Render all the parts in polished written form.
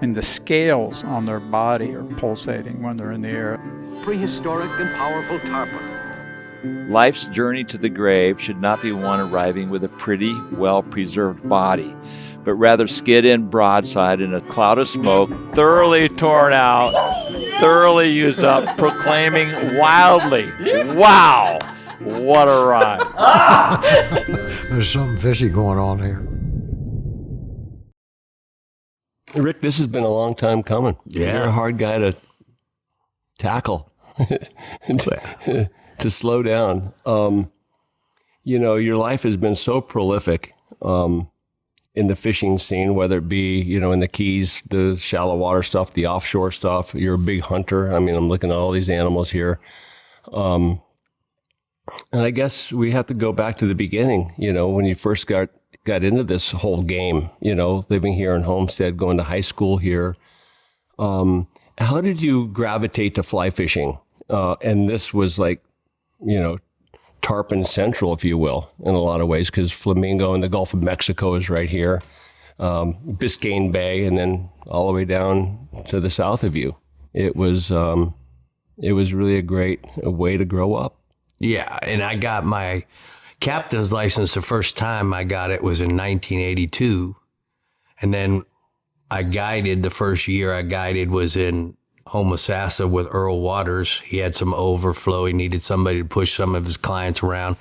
and the scales on their body are pulsating when they're in the air. Prehistoric and powerful tarpon. Life's journey to the grave should not be one arriving with a pretty, well-preserved body, but rather skid in broadside in a cloud of smoke, thoroughly torn out, thoroughly used up, proclaiming wildly, "Wow, what a ride." There's something fishy going on here. Rick, this has been a long time coming. Yeah. You're a hard guy to tackle, to slow down. Your life has been so prolific in the fishing scene, whether it be, in the Keys, the shallow water stuff, the offshore stuff. You're a big hunter. I mean, I'm looking at all these animals here. And I guess we have to go back to the beginning, when you first got into this whole game, living here in Homestead, going to high school here. How did you gravitate to fly fishing? And this was like, Tarpon Central, if you will, in a lot of ways, because Flamingo and the Gulf of Mexico is right here, Biscayne Bay, and then all the way down to the south of you. It was really a great way to grow up. Yeah, and I got my captain's license the first time I got it was in 1982. And then the first year I guided was in Homosassa with Earl Waters. He had some overflow. He needed somebody to push some of his clients around.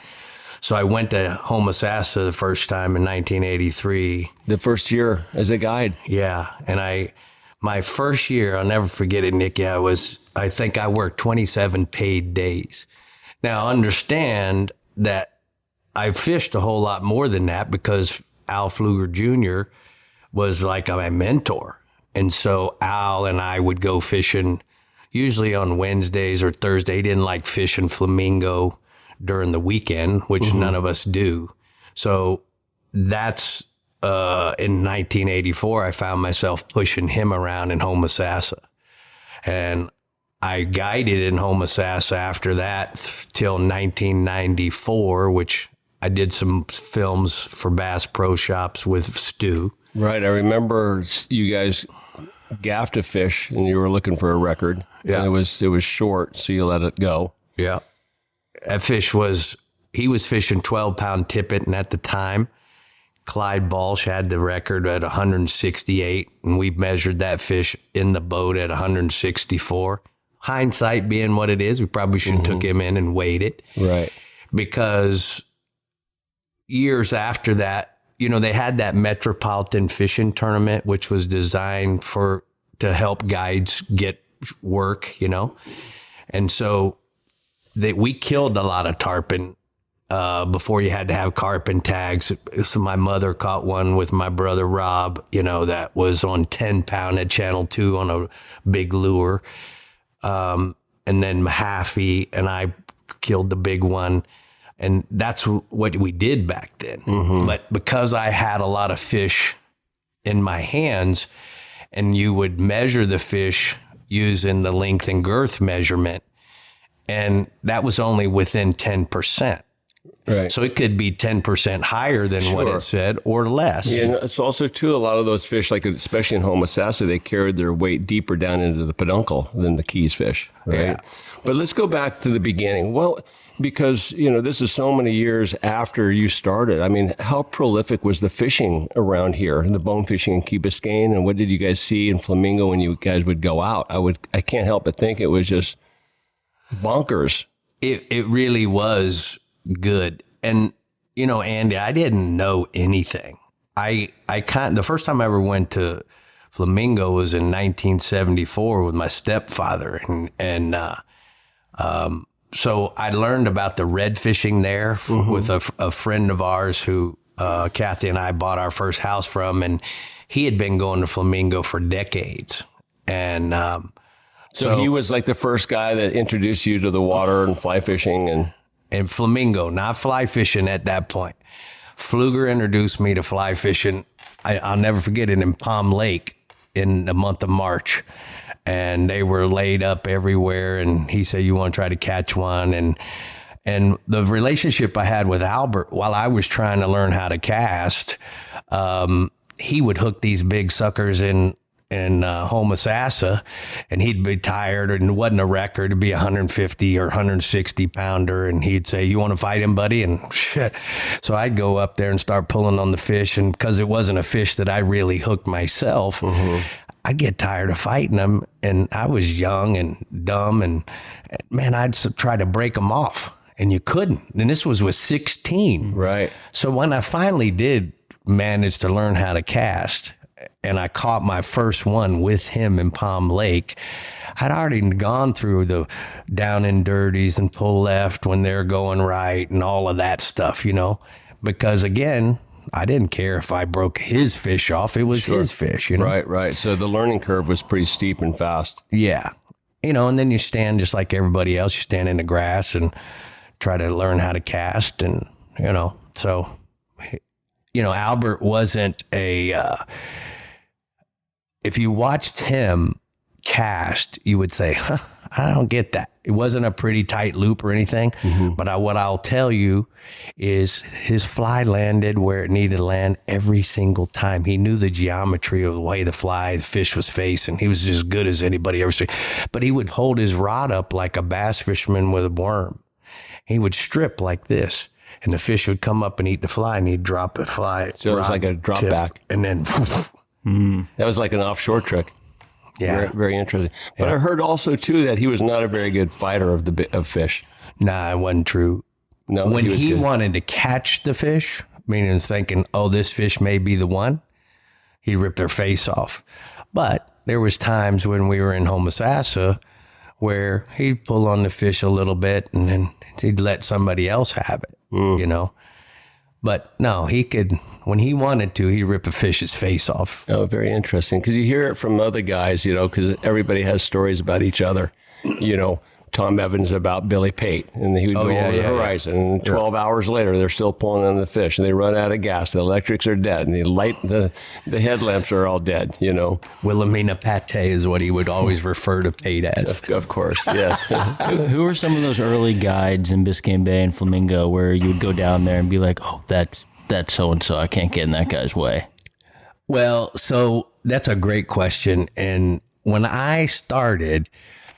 So I went to Homosassa the first time in 1983. The first year as a guide. Yeah, and my first year, I'll never forget it, Nick. Yeah, I think I worked 27 paid days. Now, understand that I fished a whole lot more than that because Al Pfluger Jr. was like my mentor. And so Al and I would go fishing usually on Wednesdays or Thursday. He didn't like fishing flamingo during the weekend, which none of us do. So that's in 1984, I found myself pushing him around in Homosassa. And I guided in Homosassa after that till 1994, which I did some films for Bass Pro Shops with Stu. Right. I remember you guys gaffed a fish and you were looking for a record. Yeah. And it was short, so you let it go. Yeah. That fish he was fishing 12-pound tippet, and at the time, Clyde Balsh had the record at 168, and we measured that fish in the boat at 164. Hindsight being what it is, we probably should have took him in and weighed it. Right. Because years after that, they had that Metropolitan Fishing Tournament, which was designed to help guides get work, And so we killed a lot of tarpon before you had to have carpon tags. So my mother caught one with my brother Rob, that was on 10-pound at Channel 2 on a big lure. And then Mahaffey and I killed the big one. And that's what we did back then. But because I had a lot of fish in my hands, and you would measure the fish using the length and girth measurement, and that was only within 10%. Right. So it could be 10% higher than what it said or less. Yeah, and it's also, too, a lot of those fish, like especially in Homosassa, they carried their weight deeper down into the peduncle than the Keys fish, right? Yeah. But let's go back to the beginning. Well, because, this is so many years after you started. I mean, how prolific was the fishing around here, the bone fishing in Key Biscayne, and what did you guys see in Flamingo when you guys would go out? I can't help but think it was just bonkers. It really was good. And, Andy, I didn't know anything. The first time I ever went to Flamingo was in 1974 with my stepfather. So I learned about the red fishing there with a friend of ours who Kathy and I bought our first house from, and he had been going to Flamingo for decades. And so he was like the first guy that introduced you to the water and fly fishing and Flamingo, not fly fishing at that point. Pfluger introduced me to fly fishing. I'll never forget it in Palm Lake in the month of March. And they were laid up everywhere. And he said, "You want to try to catch one?" And the relationship I had with Albert while I was trying to learn how to cast, he would hook these big suckers in in Homosassa, and he'd be tired and it wasn't a record. It'd be 150 or 160 pounder, and he'd say, "You want to fight him, buddy?" And shit. So I'd go up there and start pulling on the fish, and because it wasn't a fish that I really hooked myself, I'd get tired of fighting them, and I was young and dumb, and man, I'd try to break them off, and you couldn't. And this was with 16. Right. So when I finally did manage to learn how to cast, and I caught my first one with him in Palm Lake, I'd already gone through the down and dirties and pull left when they're going right and all of that stuff, because again, I didn't care if I broke his fish off. It was his fish, Right. So the learning curve was pretty steep and fast. Yeah. And then you stand just like everybody else. You stand in the grass and try to learn how to cast, and, so, Albert wasn't if you watched him cast, you would say, I don't get that. It wasn't a pretty tight loop or anything, but what I'll tell you is his fly landed where it needed to land every single time. He knew the geometry of the way the fish was facing. He was as good as anybody ever seen. But he would hold his rod up like a bass fisherman with a worm. He would strip like this, and the fish would come up and eat the fly, and he'd drop the fly. So it was like a drop tip, back. and then That was like an offshore trick. Yeah. Very, very interesting. But I heard also too that he was not a very good fighter of fish. Nah, it wasn't true. No, when was he good. wanted to catch the fish, meaning thinking, "Oh, this fish may be the one," he'd rip their face off. But there was times when we were in Homosassa where he'd pull on the fish a little bit, and then he'd let somebody else have it, But no, he could, when he wanted to, he'd rip a fish's face off. Oh, very interesting. Because you hear it from other guys, because everybody has stories about each other. Tom Evans about Billy Pate, and he would go over the horizon, and 12 hours later, they're still pulling on the fish, and they run out of gas. The electrics are dead, and the headlamps are all dead, Wilhelmina Pate is what he would always refer to Pate as. Of course, yes. Who were some of those early guides in Biscayne Bay and Flamingo where you would go down there and be like, "Oh, that's so-and-so. I can't get in that guy's way"? Well, so that's a great question. And when I started,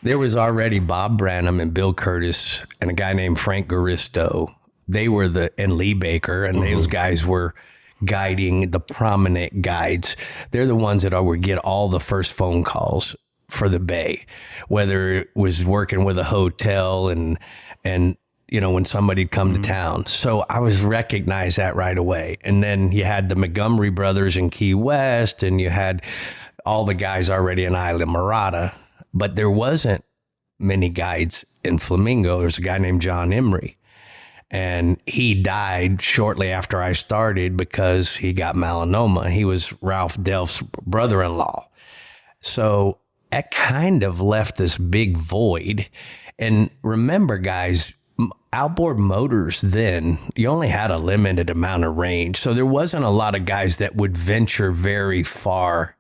there was already Bob Branham and Bill Curtis and a guy named Frank Garisto. They were and Lee Baker, and those guys were guiding the prominent guides. They're the ones that would get all the first phone calls for the Bay, whether it was working with a hotel and when somebody'd come to town. So I was recognized that right away. And then you had the Montgomery brothers in Key West, and you had all the guys already in Isla Morada. But there wasn't many guides in Flamingo. There's a guy named John Emery, and he died shortly after I started because he got melanoma. He was Ralph Delph's brother-in-law. So that kind of left this big void. And remember, guys, outboard motors then, you only had a limited amount of range. So there wasn't a lot of guys that would venture very far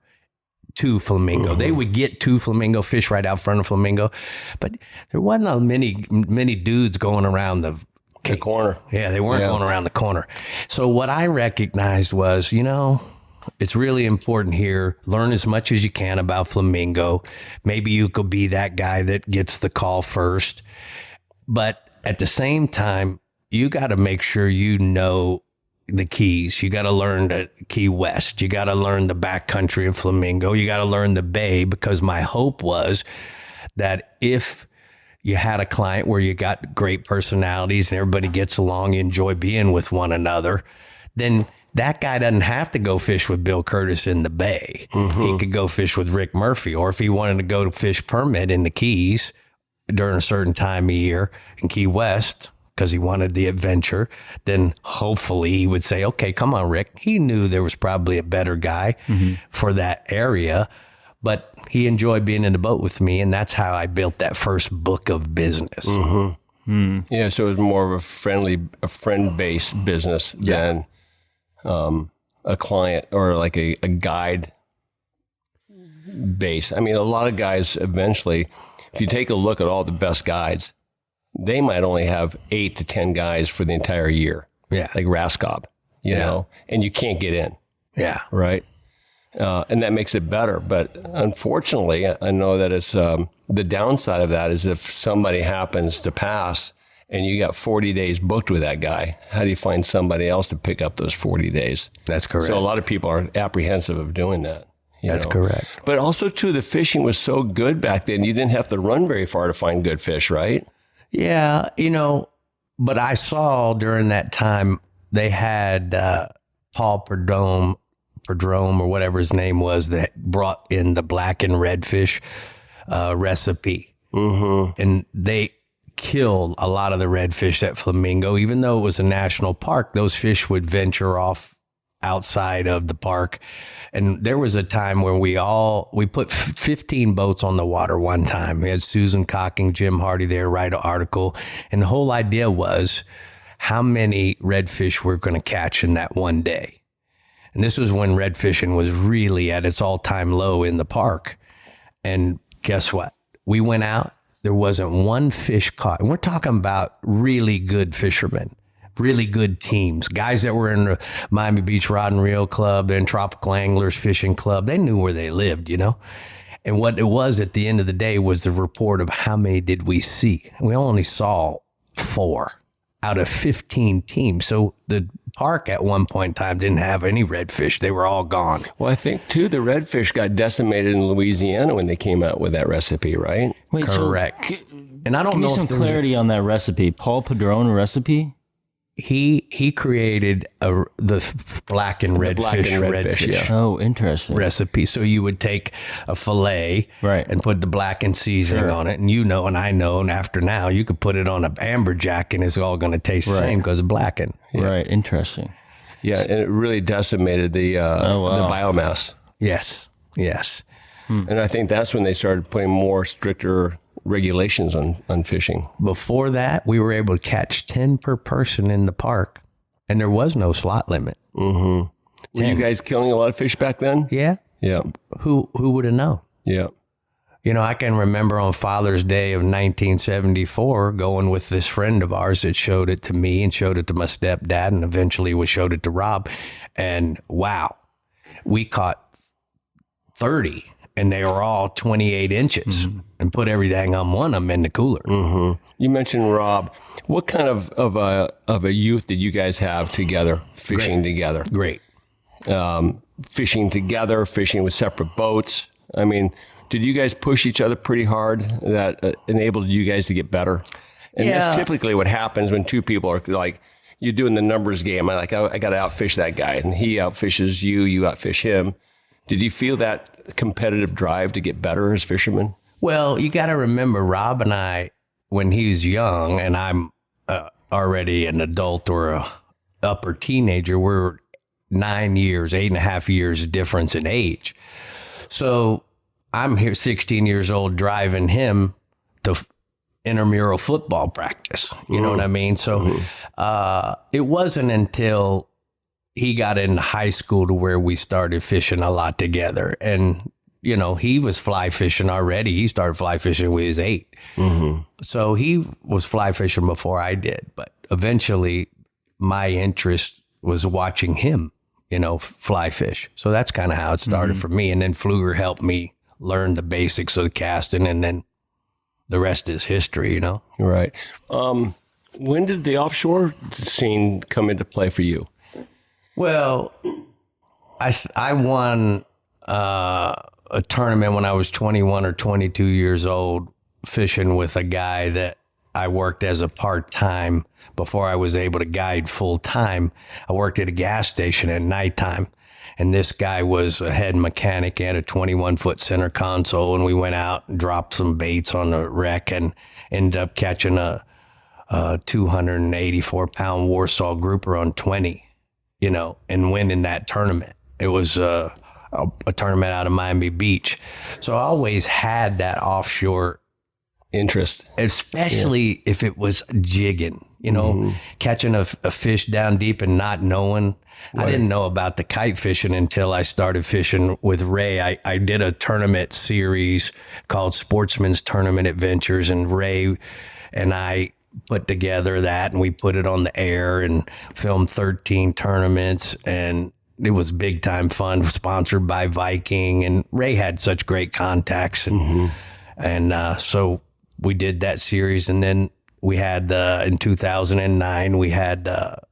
to Flamingo. They would get to Flamingo, fish right out front of Flamingo, but there wasn't many dudes going around the corner. Yeah, they weren't going around the corner. So what I recognized was, it's really important here. Learn as much as you can about Flamingo. Maybe you could be that guy that gets the call first, but at the same time, you got to make sure the Keys. You got to learn the Key West. You got to learn the backcountry of Flamingo. You got to learn the Bay, because my hope was that if you had a client where you got great personalities and everybody gets along, you enjoy being with one another, then that guy doesn't have to go fish with Bill Curtis in the Bay. He could go fish with Rick Murphy, or if he wanted to go to fish permit in the Keys during a certain time of year in Key West, because he wanted the adventure, then hopefully he would say, "Okay, come on, Rick." He knew there was probably a better guy for that area, but he enjoyed being in the boat with me, and that's how I built that first book of business. Yeah, so it was more of a friend-based business than a client or like a guide base. I mean, a lot of guys eventually, if you take a look at all the best guides, they might only have 8 to 10 guys for the entire year. Yeah. Like Raskop, you know, and you can't get in. Yeah. Right. and that makes it better. But unfortunately, I know that it's the downside of that is if somebody happens to pass and you got 40 days booked with that guy, how do you find somebody else to pick up those 40 days? That's correct. So a lot of people are apprehensive of doing that. That's correct. But also, too, the fishing was so good back then, you didn't have to run very far to find good fish, right? Yeah, but I saw during that time they had Paul Perdome or whatever his name was that brought in the black and redfish recipe. Mm-hmm. And they killed a lot of the redfish at Flamingo. Even though it was a national park, those fish would venture off outside of the park. And there was a time when we put 15 boats on the water one time. We had Susan Cocking, Jim Hardy there write an article. And the whole idea was how many redfish we're going to catch in that one day. And this was when red fishing was really at its all-time low in the park. And guess what? We went out. There wasn't one fish caught. And we're talking about really good fishermen, really good teams, guys that were in the Miami Beach Rod and Reel Club and Tropical Anglers Fishing Club. They knew where they lived, And what it was at the end of the day was the report of how many did we see. We only saw 4 out of 15 teams. So the park at one point in time didn't have any redfish. They were all gone. Well, I think, too, the redfish got decimated in Louisiana when they came out with that recipe, right? Wait, correct. So, and I don't know give me some clarity on that recipe. Paul Padrone recipe? He created the black and red fish redfish yeah. Oh, interesting. recipe. So you would take a fillet and put the blackened seasoning on it. And and I know, and after now, you could put it on an amberjack and it's all going to taste the same because it's blackened. Yeah. Right, interesting. Yeah, and it really decimated the biomass. Yes. And I think that's when they started putting more stricter regulations on fishing. Before that, we were able to catch 10 per person in the park, and there was no slot limit. Mm-hmm. Were you guys killing a lot of fish back then? Yeah. Yeah. Who would have known? Yeah. I can remember on Father's Day of 1974 going with this friend of ours that showed it to me and showed it to my stepdad and eventually we showed it to Rob. And wow, we caught 30 and they were all 28 inches and put every dang on one of them in the cooler. Mm-hmm. You mentioned Rob. What kind of a youth did you guys have together, fishing together? Great. Fishing together, fishing with separate boats. I mean, did you guys push each other pretty hard that enabled you guys to get better? And that's typically what happens when two people are like, you're doing the numbers game. I got to outfish that guy, and he outfishes you, you outfish him. Did you feel that competitive drive to get better as fishermen? Well, you got to remember, Rob and I, when he was young, and I'm already an adult or a upper teenager, we're 8.5 years difference in age. So I'm here 16 years old driving him to intramural football practice. You know what I mean? So it wasn't until he got into high school to where we started fishing a lot together. And, he was fly fishing already. He started fly fishing when he was 8. Mm-hmm. So he was fly fishing before I did. But eventually my interest was watching him, fly fish. So that's kind of how it started for me. And then Pfluger helped me learn the basics of the casting, and then the rest is history, Right. When did the offshore scene come into play for you? Well, I won a tournament when I was 21 or 22 years old, fishing with a guy that I worked as a part-time before I was able to guide full-time. I worked at a gas station at nighttime. And this guy was a head mechanic. He had a 21-foot center console, and we went out and dropped some baits on the wreck and ended up catching a 284-pound Warsaw grouper on 20, and winning that tournament. It was a tournament out of Miami Beach. So I always had that offshore interest, especially if it was jigging, catching a fish down deep and not knowing. Right. I didn't know about the kite fishing until I started fishing with Ray. I did a tournament series called Sportsman's Tournament Adventures, and Ray and I put together that, and we put it on the air and filmed 13 tournaments. And it was big time fun, sponsored by Viking, and Ray had such great contacts, and so we did that series, and then we had in 2009 we had a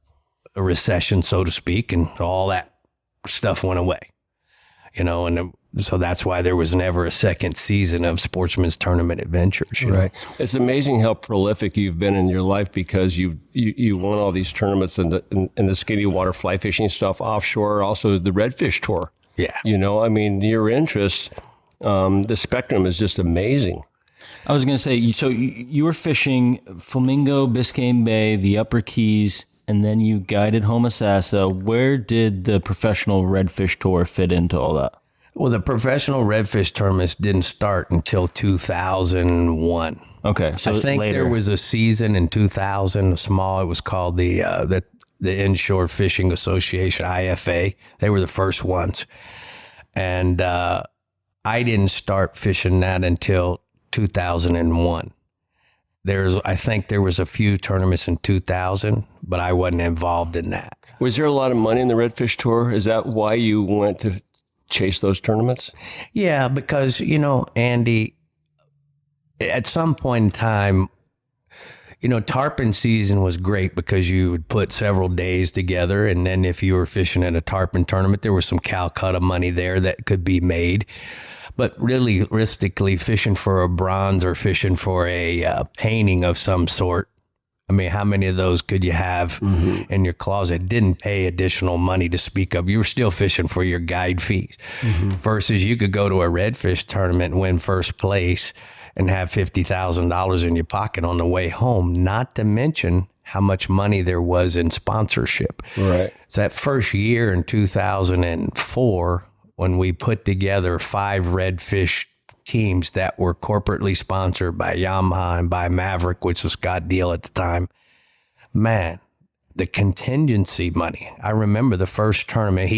recession, so to speak, and all that stuff went away, and so that's why there was never a second season of Sportsman's Tournament Adventures. Right. It's amazing how prolific you've been in your life, because you won all these tournaments and the skinny water fly fishing stuff offshore, also the redfish tour. Yeah. Your interest, the spectrum is just amazing. I was going to say, so you were fishing Flamingo, Biscayne Bay, the Upper Keys, and then you guided Homosassa. Where did the professional redfish tour fit into all that? Well, the professional redfish tournaments didn't start until 2001. Okay, so I think later. there was a season in 2000, small. It was called the Inshore Fishing Association, IFA. They were the first ones, and I didn't start fishing that until 2001. I think there was a few tournaments in 2000, but I wasn't involved in that. Was there a lot of money in the redfish tour? Is that why you went to chase those tournaments? Yeah, because, Andy, at some point in time, tarpon season was great because you would put several days together. And then if you were fishing at a tarpon tournament, there was some Calcutta money there that could be made. But really, realistically, fishing for a bronze or fishing for a painting of some sort, I mean, how many of those could you have in your closet? Didn't pay additional money to speak of. You were still fishing for your guide fees. Versus you could go to a redfish tournament and win first place and have $50,000 in your pocket on the way home, not to mention how much money there was in sponsorship. Right. So that first year in 2004, when we put together 5 redfish teams that were corporately sponsored by Yamaha and by Maverick, which was Scott Deal at the time, man, the contingency money. I remember the first tournament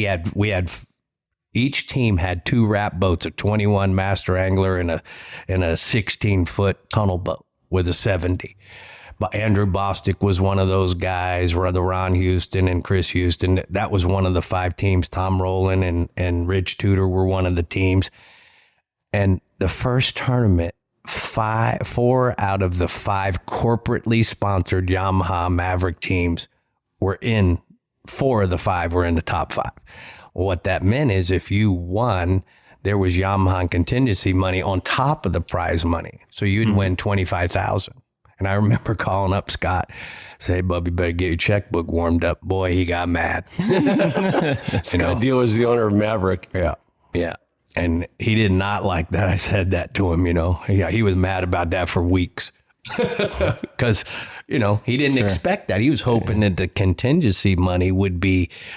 each team had 2 wrap boats, a 21 master angler and a 16-foot tunnel boat with a 70. But Andrew Bostic was one of those guys, the Ron Houston and Chris Houston. That was one of the 5 teams. Tom Rowland and Rich Tudor were one of the teams. And the first tournament, 4 out of the 5 corporately sponsored Yamaha Maverick teams were in. 4 of the 5 were in the top 5. What that meant is if you won, there was Yamaha contingency money on top of the prize money. So you'd win $25,000. And I remember calling up Scott, say, "Hey, Bubby, better get your checkbook warmed up." Boy, he got mad. Scott Deal was the owner of Maverick. Yeah. And he did not like that I said that to him, Yeah, he was mad about that for weeks. Because, he didn't expect that. He was hoping that the contingency money would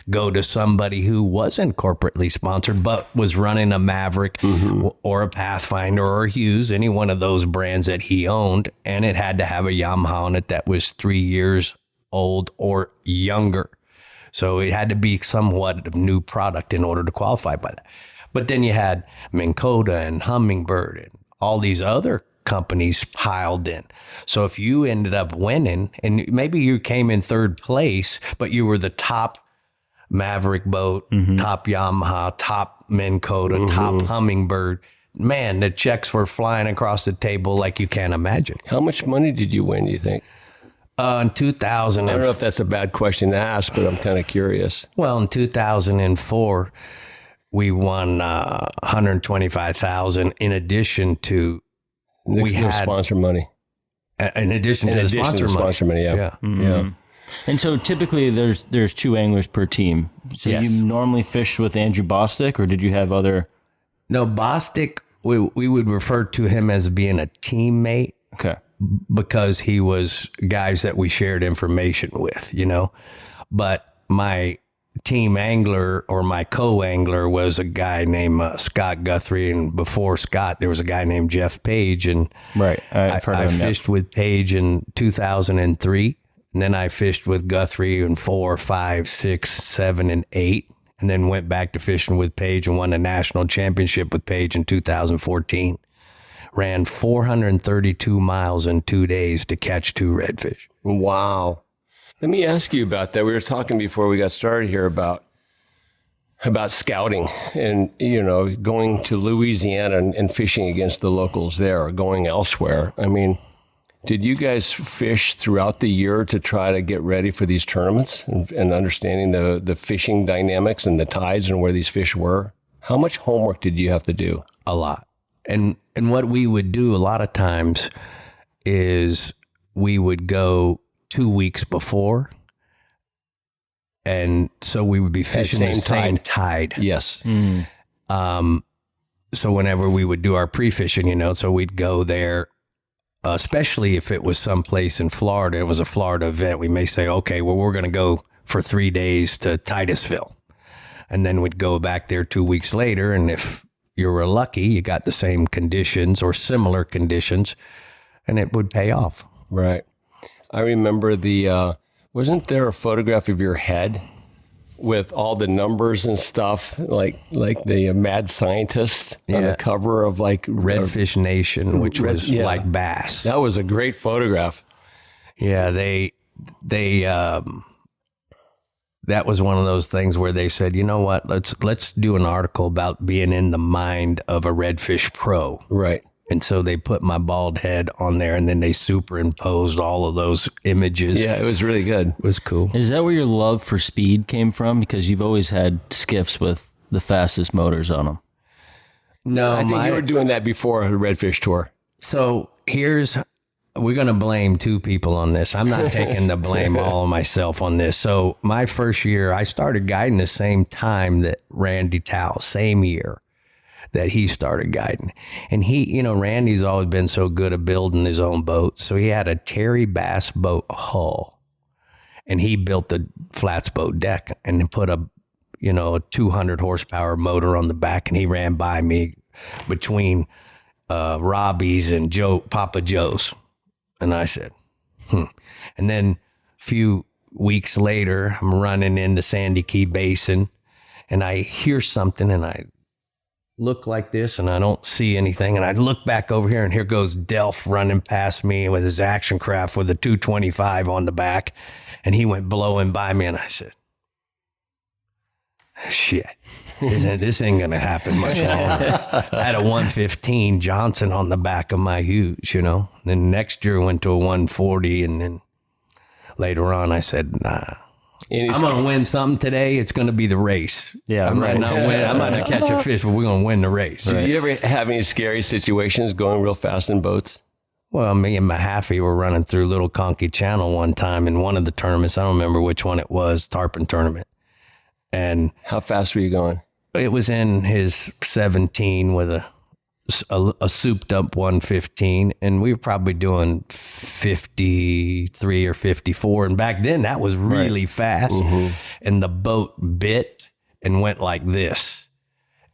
go to somebody who wasn't corporately sponsored, but was running a Maverick or a Pathfinder or a Hughes, any one of those brands that he owned. And it had to have a Yamaha on it that was 3 years old or younger. So it had to be somewhat of a new product in order to qualify by that. But then you had Minn Kota and Humminbird and all these other companies piled in. So if you ended up winning, and maybe you came in 3rd place, but you were the top Maverick boat, top Yamaha, top Minn Kota, top Humminbird, man, the checks were flying across the table like you can't imagine. How much money did you win, you think? In 2000, I don't know if that's a bad question to ask, but I'm kind of curious. Well, in 2004, we won $125,000 in addition to we had sponsor money. In addition to the sponsor money, yeah. Yeah. And so typically there's 2 anglers per team. So Yes. you normally fish with Andrew Bostic, or did you have other? No, Bostic, we would refer to him as being a teammate. Okay. Because he was guys that we shared information with, But my team angler or my co-angler was a guy named Scott Guthrie, and before Scott there was a guy named Jeff Page, and Right. I've heard I of him, fished with Page in 2003, and then I fished with Guthrie in 4, 5, 6, 7, and 8, and then went back to fishing with Page and won a national championship with Page in 2014. Ran 432 miles in 2 days to catch 2 redfish. Wow. Let me ask you about that. We were talking before we got started here about about scouting and, going to Louisiana and fishing against the locals there or going elsewhere. I mean, did you guys fish throughout the year to try to get ready for these tournaments and understanding the fishing dynamics and the tides and where these fish were? How much homework did you have to do? A lot. And what we would do a lot of times is we would go 2 weeks before. And so we would be fishing the same tide. Yes. So whenever we would do our pre-fishing, so we'd go there, especially if it was someplace in Florida, it was a Florida event. We may say, okay, well, we're going to go for 3 days to Titusville. And then we'd go back there 2 weeks later. And if you were lucky, you got the same conditions or similar conditions, and it would pay off. Right. I remember wasn't there a photograph of your head with all the numbers and stuff, like the mad scientist on the cover of like Redfish Nation, which was like bass. That was a great photograph. Yeah, they that was one of those things where they said, you know what, let's do an article about being in the mind of a redfish pro. Right. And so they put my bald head on there, and then they superimposed all of those images. Yeah, it was really good. It was cool. Is that where your love for speed came from? Because you've always had skiffs with the fastest motors on them. No, I think you were doing that before the Redfish Tour. So we're going to blame two people on this. I'm not taking the blame all of myself on this. So my first year, I started guiding the same time that Randy Towle, same year that he started guiding. And Randy's always been so good at building his own boats. So he had a Terry Bass boat hull, and he built the flats boat deck and put a 200 horsepower motor on the back. And he ran by me between Robbie's and Papa Joe's. And I said, And then a few weeks later, I'm running into Sandy Key Basin, and I hear something, and I look like this, and I don't see anything. And I look back over here, and here goes Delph running past me with his action craft with a 225 on the back. And he went blowing by me, and I said, shit, this ain't going to happen much longer. I had a 115 Johnson on the back of my huge, Then next year I went to a 140, and then later on I said, nah. I'm going to win something today. It's going to be the race. Yeah, I'm not going to catch a fish, but we're going to win the race. Did you ever have any scary situations going real fast in boats? Well, me and Mahaffey were running through Little Conkey Channel one time in one of the tournaments. I don't remember which one it was, Tarpon tournament. And how fast were you going? It was in his 17 with a souped up 115, and we were probably doing 53 or 54. And back then that was really fast. Mm-hmm. And the boat bit and went like this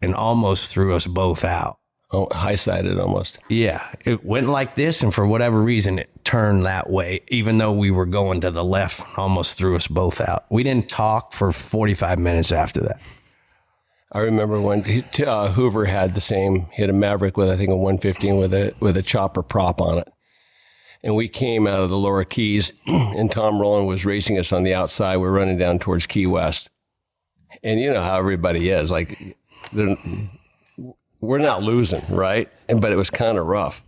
and almost threw us both out. Oh, high-sided almost. Yeah, it went like this, and for whatever reason, it turned that way, even though we were going to the left, almost threw us both out. We didn't talk for 45 minutes after that. I remember when Hoover had the same, he had a Maverick with, I think, a 115 with a chopper prop on it. And we came out of the lower Keys, and Tom Rowland was racing us on the outside. We're running down towards Key West. And you know how everybody is, like, we're not losing, right? But it was kind of rough.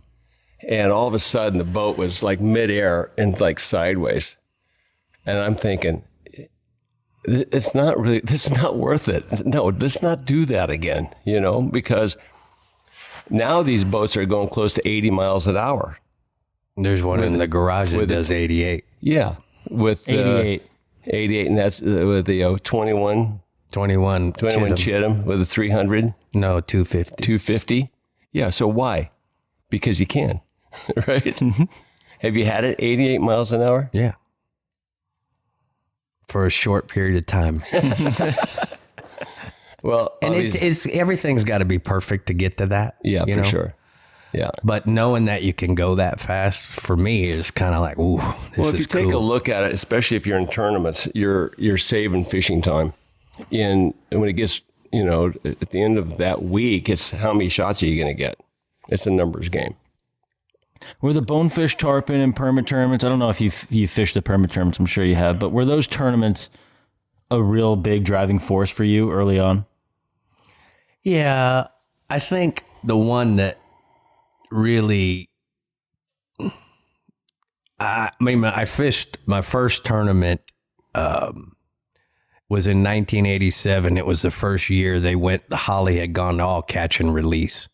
And all of a sudden, the boat was like midair and like sideways. And I'm thinking, this is not worth it. No, let's not do that again, because now these boats are going close to 80 miles an hour. There's one in the garage that does 88. Yeah. With 88. 88, and that's with the 21 Chittum with a 300. No, 250. 250. Yeah. So why? Because you can, right? Mm-hmm. Have you had it 88 miles an hour? Yeah. For a short period of time. Well, and it's everything's got to be perfect to get to that. Yeah, for sure. Yeah. But knowing that you can go that fast for me is kind of like, ooh, this is cool. Well, if you take a look at it, especially if you're in tournaments, you're saving fishing time. And when it gets, at the end of that week, it's how many shots are you going to get? It's a numbers game. Were the bonefish, tarpon, and permit tournaments, I don't know if you fished the permit tournaments, I'm sure you have, but were those tournaments a real big driving force for you early on? Yeah, I think the one that really, I fished my first tournament was in 1987. It was the first year the Holly had gone to all catch and release.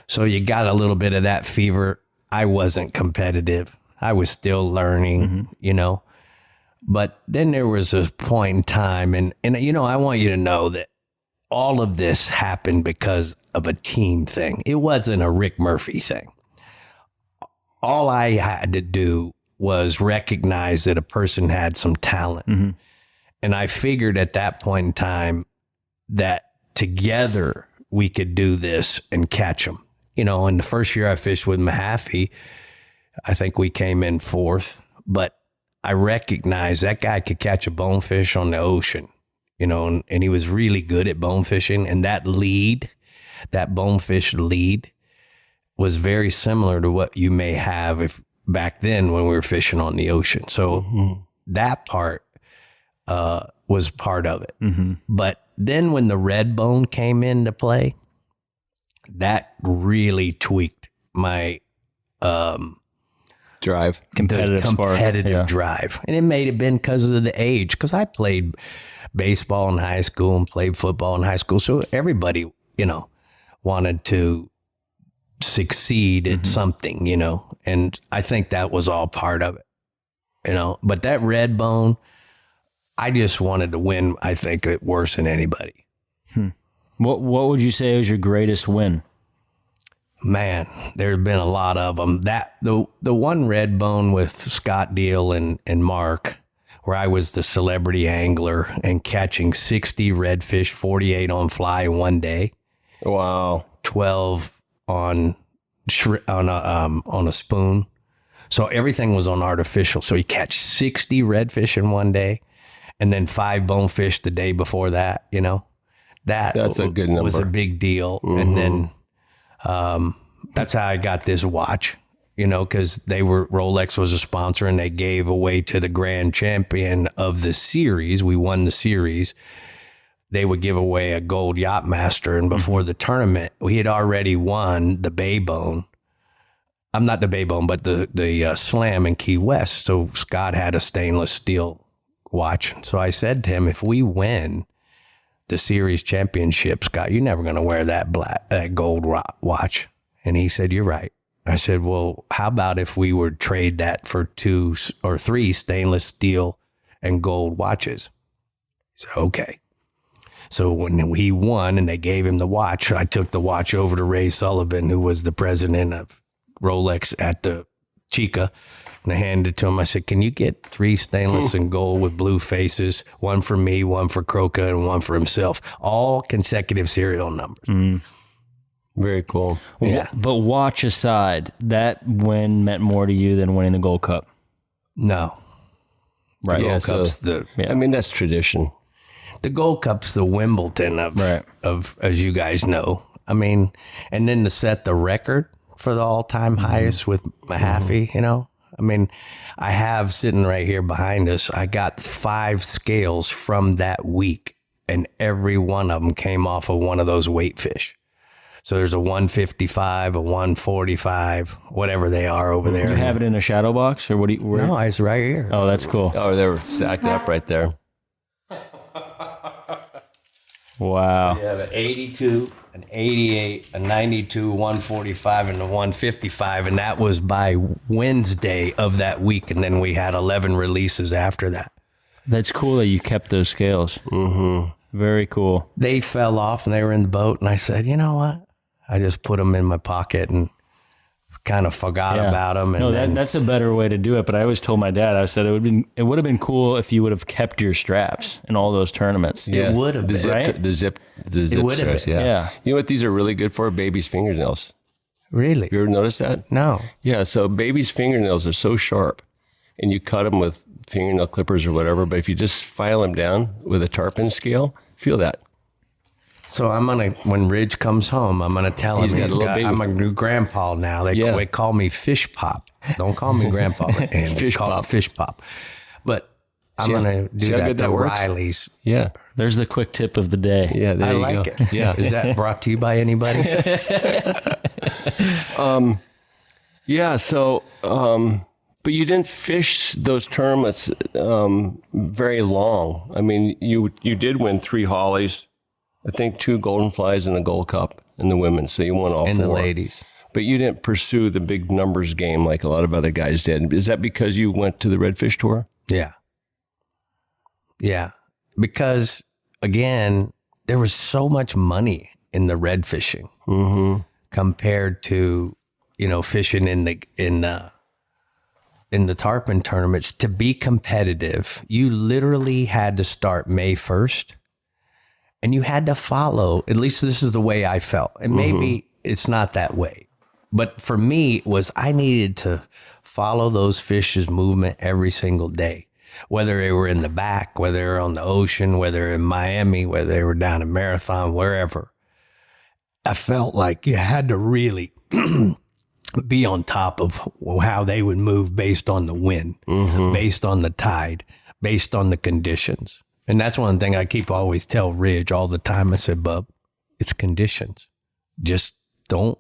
So you got a little bit of that fever. I wasn't competitive. I was still learning, you know. But then there was a point in time, and you know, I want you to know that all of this happened because of a team thing. It wasn't a Rick Murphy thing. All I had to do was recognize that a person had some talent. Mm-hmm. And I figured at that point in time that together we could do this and catch them. You know, in the first year I fished with Mahaffey, I think we came in 4th, but I recognized that guy could catch a bonefish on the ocean, you know, and he was really good at bone fishing. And that bonefish lead was very similar to what you may have if back then when we were fishing on the ocean. So that part was part of it. But then when the red bone came into play, that really tweaked my drive, competitive drive. And it may have been because of the age, because I played baseball in high school and played football in high school. So everybody, you know, wanted to succeed at something, you know, and I think that was all part of it, you know. But that red bone, I just wanted to win, I think, it worse than anybody. What would you say was your greatest win? Man, there's been a lot of them. The one red bone with Scott Deal and Mark, where I was the celebrity angler and catching 60 redfish, 48 on fly in one day. Wow. 12 on a spoon. So everything was on artificial. So you catch 60 redfish in one day, and then 5 bonefish the day before that. You know, that's a good number. Was a big deal. And then that's how I got this watch. You know, because Rolex was a sponsor, and they gave away to the grand champion of the series. We won the series. They would give away a gold Yachtmaster, and before the tournament, we had already won the Bay Bone. I'm not the Bay Bone, but the Slam in Key West. So Scott had a stainless steel watch. So I said to him, if we win the series championship, Scott, you're never going to wear that gold watch. And he said, you're right. I said, well, how about if we would trade that for 2 or 3 stainless steel and gold watches? He said, okay. So when he won and they gave him the watch, I took the watch over to Ray Sullivan, who was the president of Rolex at the Chica, and I handed it to him. I said, can you get 3 stainless and gold with blue faces, one for me, one for Croca, and one for himself, all consecutive serial numbers. Very cool. Yeah. But watch aside, that win meant more to you than winning the Gold Cup. No. Right. The Gold Cup's I mean, that's tradition. The Gold Cup's the Wimbledon of, as you guys know. I mean, and then to set the record for the all-time highest with Mahaffey, you know. I mean, I have sitting right here behind us, I got 5 scales from that week, and every one of them came off of one of those weight fish. So there's a 155, a 145, whatever they are over there. You have it in a shadow box, or what do you? No, it's right here. Oh, that's cool. Oh, they were stacked up right there. Wow. We have an 82, an 88, a 92, 145, and a 155, and that was by Wednesday of that week, and then we had 11 releases after that. That's cool that you kept those scales. Very cool. They fell off, and they were in the boat, and I said, you know what? I just put them in my pocket and kind of forgot about them. And no, then, that's a better way to do it. But I always told my dad, I said it would have been cool if you would have kept your straps in all those tournaments. It would have been. right? The zip would have straps, been. Yeah. You know what these are really good for? Babies' fingernails. Really? You ever noticed that? No. Yeah, so babies' fingernails are so sharp, and you cut them with fingernail clippers or whatever, but if you just file them down with a tarpon scale, feel that. So I'm going to, when Ridge comes home, I'm going to tell him I'm a new grandpa now. They call me Fish Pop. Don't call me grandpa. And Fish call Pop. me Fish Pop. But I'm going to do See how that good to that works? Riley's. Yeah. There's the quick tip of the day. Yeah. There I you like go. it. Yeah. Is that brought to you by anybody? Yeah. So, but you didn't fish those tournaments very long. I mean, you did win 3 Hollies, I think 2 Golden Flies in the Gold Cup in the women. So you won all And 4. the ladies. But you didn't pursue the big numbers game like a lot of other guys did. Is that because you went to the Redfish Tour? Yeah. Yeah. Because, again, there was so much money in the red fishing compared to, fishing in the tarpon tournaments. To be competitive, you literally had to start May 1st, and you had to follow, at least this is the way I felt. And maybe it's not that way. But for me, it was I needed to follow those fish's movement every single day, whether they were in the back, whether they were on the ocean, whether in Miami, whether they were down in Marathon, wherever. I felt like you had to really be on top of how they would move based on the wind, based on the tide, based on the conditions. And that's one thing I keep always tell Ridge all the time. I said, Bub, it's conditions. Just don't,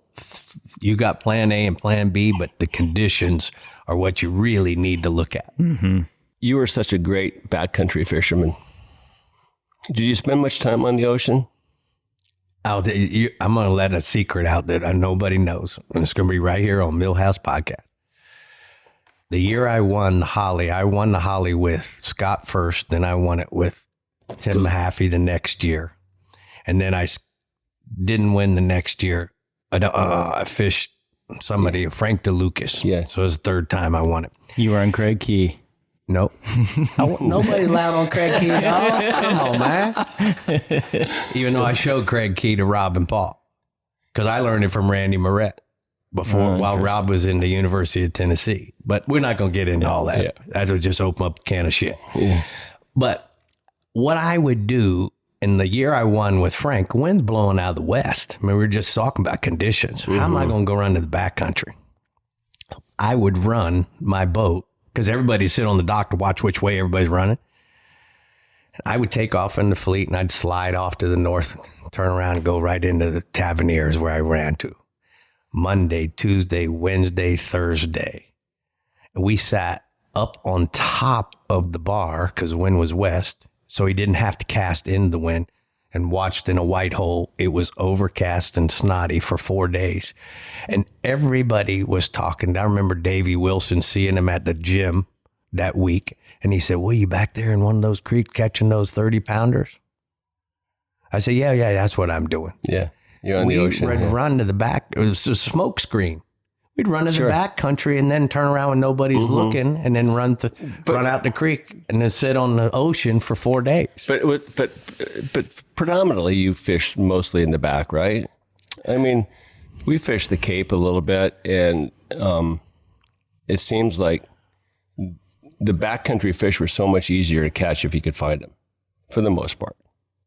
you got plan A and plan B, but the conditions are what you really need to look at. You were such a great backcountry fisherman. Did you spend much time on the ocean? I'm going to let a secret out that nobody knows, and it's going to be right here on Millhouse Podcast. The year I won the Holly with Scott first, then I won it with Tim Mahaffey the next year. And then I didn't win the next year. I fished somebody, Frank DeLucas. Yeah. So it was the 3rd time I won it. You were on Craig Key. Nope. Nobody's allowed on Craig Key. Oh, come on, man. Even though I showed Craig Key to Rob and Paul, because I learned it from Randy Moret while Rob was in the University of Tennessee. But we're not going to get into all that. Yeah. That would just open up a can of shit. Yeah. But what I would do in the year I won with Frank, wind's blowing out of the west. I mean, we were just talking about conditions. How am I going to go run to the backcountry? I would run my boat, because everybody sit on the dock to watch which way everybody's running. I would take off in the fleet, and I'd slide off to the north, turn around, and go right into the Taverniers where I ran to. Monday, Tuesday, Wednesday, Thursday. And we sat up on top of the bar because the wind was west, so he didn't have to cast into the wind, and watched in a white hole. It was overcast and snotty for 4 days. And everybody was talking. I remember Davey Wilson seeing him at the gym that week. And he said, well, you back there in one of those creeks catching those 30-pounders? I said, yeah, that's what I'm doing. Yeah. You're on the ocean. We'd run to the back. It was a smoke screen. We'd run to the back country and then turn around when nobody's looking, and then run out the creek and then sit on the ocean for 4 days. But predominantly you fished mostly in the back, right? I mean, we fished the Cape a little bit, and it seems like the backcountry fish were so much easier to catch if you could find them, for the most part.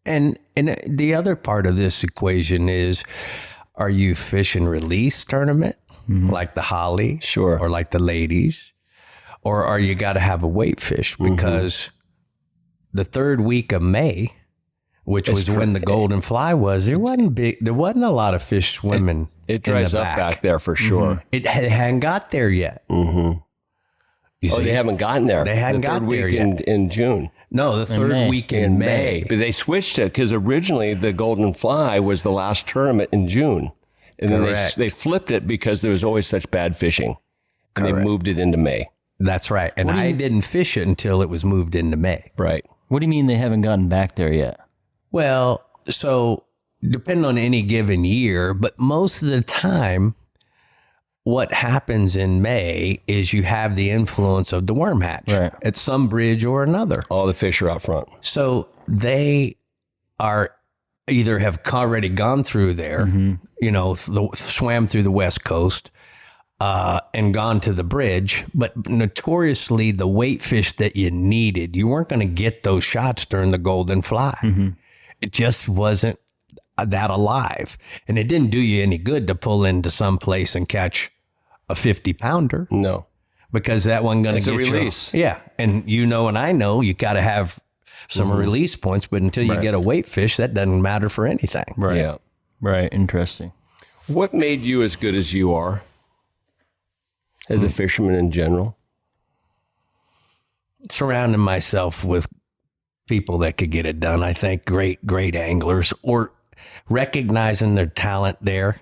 And the other part of this equation is, are you fishing release tournament like the Holly, Sure, or like the ladies, or are you got to have a weight fish? Because the 3rd week of May, which was when the golden fly was, there wasn't a lot of fish swimming. It dries up back there for sure. It hadn't got there yet. You see? They haven't gotten there. They hadn't the got third there week yet. in June. No, the 3rd week in May. But they switched it because originally the Golden Fly was the last tournament in June. And then they flipped it because there was always such bad fishing. And they moved it into May. That's right. And I didn't fish it until it was moved into May. Right. What do you mean they haven't gotten back there yet? Well, so depending on any given year, but most of the time, what happens in May is you have the influence of the worm hatch at some bridge or another. All the fish are out front. So they are either have already gone through there, swam through the West Coast and gone to the bridge. But notoriously, the weight fish that you needed, you weren't going to get those shots during the Golden Fly. It just wasn't that alive. And it didn't do you any good to pull into some place and catch a 50-pounder. No. because that wasn't going to It's a get you. release. Yeah. And and I know you got to have some release points, but until you get a weight fish, that doesn't matter for anything. Right. Yeah. Right. Interesting. What made you as good as you are as a fisherman in general? Surrounding myself with people that could get it done. I think great anglers, or recognizing their talent there.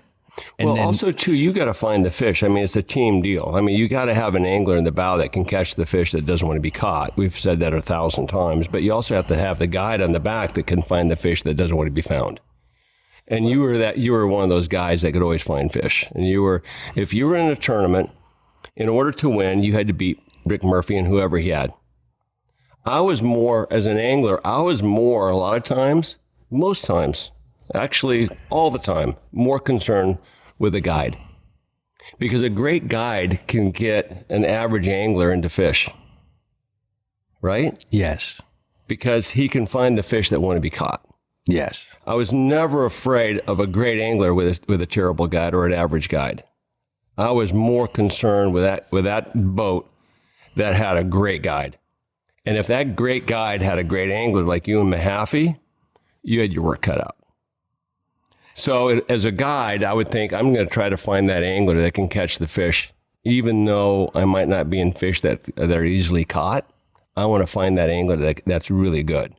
And Well, then, also, too, you got to find the fish. I mean, it's a team deal. I mean, you got to have an angler in the bow that can catch the fish that doesn't want to be caught. We've said that 1,000 times. But you also have to have the guide on the back that can find the fish that doesn't want to be found. And you were one of those guys that could always find fish. And if you were in a tournament, in order to win, you had to beat Rick Murphy and whoever he had. I was more, as an angler, a lot of times, most times, actually all the time, more concerned with a guide. Because a great guide can get an average angler into fish. Right? yes, Because he can find the fish that want to be caught. yes. I was never afraid of a great angler with a terrible guide or an average guide. I was more concerned with that boat that had a great guide. And if that great guide had a great angler like you and Mahaffey, you had your work cut out. So as a guide, I would think I'm going to try to find that angler that can catch the fish, even though I might not be in fish that are easily caught. I want to find that angler that's really good.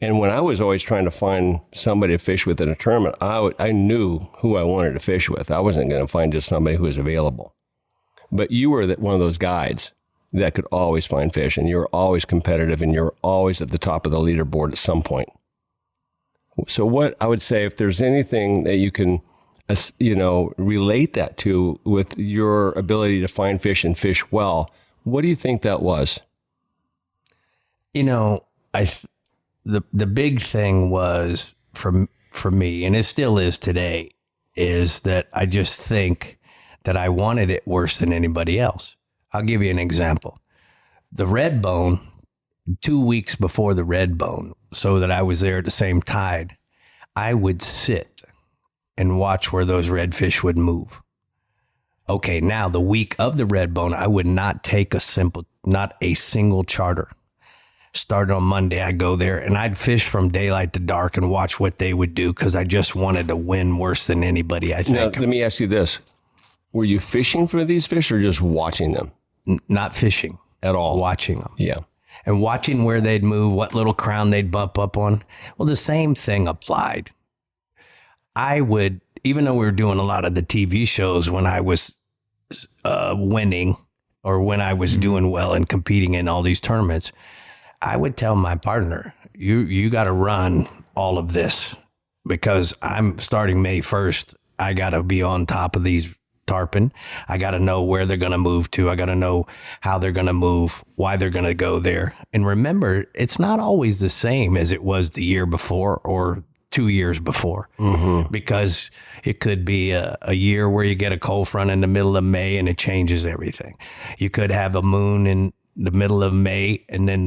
And when I was always trying to find somebody to fish with in a tournament, I knew who I wanted to fish with. I wasn't going to find just somebody who was available. But you were one of those guides that could always find fish, and you were always competitive, and you're always at the top of the leaderboard at some point. So what I would say, if there's anything that you can, relate that to with your ability to find fish and fish well, what do you think that was? The big thing was for me, and it still is today, is that I just think that I wanted it worse than anybody else. I'll give you an example. The red bone, 2 weeks before the red bone, so that I was there at the same tide, I would sit and watch where those redfish would move. Okay, now the week of the red bone, I would not take not a single charter. Started on Monday, I'd go there and I'd fish from daylight to dark and watch what they would do, because I just wanted to win worse than anybody, I think. Now, let me ask you this. Were you fishing for these fish or just watching them? Not fishing At all? watching them. Yeah. And watching where they'd move, what little crown they'd bump up on. Well, the same thing applied. I would, even though we were doing a lot of the TV shows when I was winning, or when I was doing well and competing in all these tournaments, I would tell my partner, you got to run all of this, because I'm starting May 1st. I got to be on top of these tarpon. I got to know where they're going to move to. I got to know how they're going to move, why they're going to go there. And remember, it's not always the same as it was the year before or 2 years before, because it could be a year where you get a cold front in the middle of May and it changes everything. You could have a moon in the middle of May, and then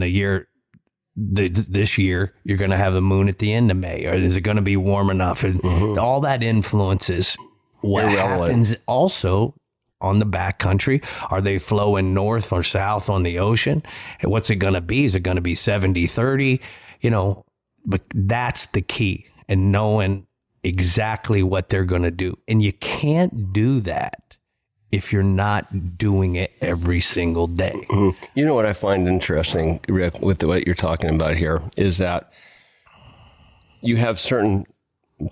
this year you're going to have the moon at the end of May, or is it going to be warm enough? And all that influences what happens also on the backcountry. Are they flowing north or south on the ocean? And what's it going to be? Is it going to be 70-30? But that's the key, and knowing exactly what they're going to do. And you can't do that if you're not doing it every single day. You know what I find interesting, Rick, with what you're talking about here, is that you have certain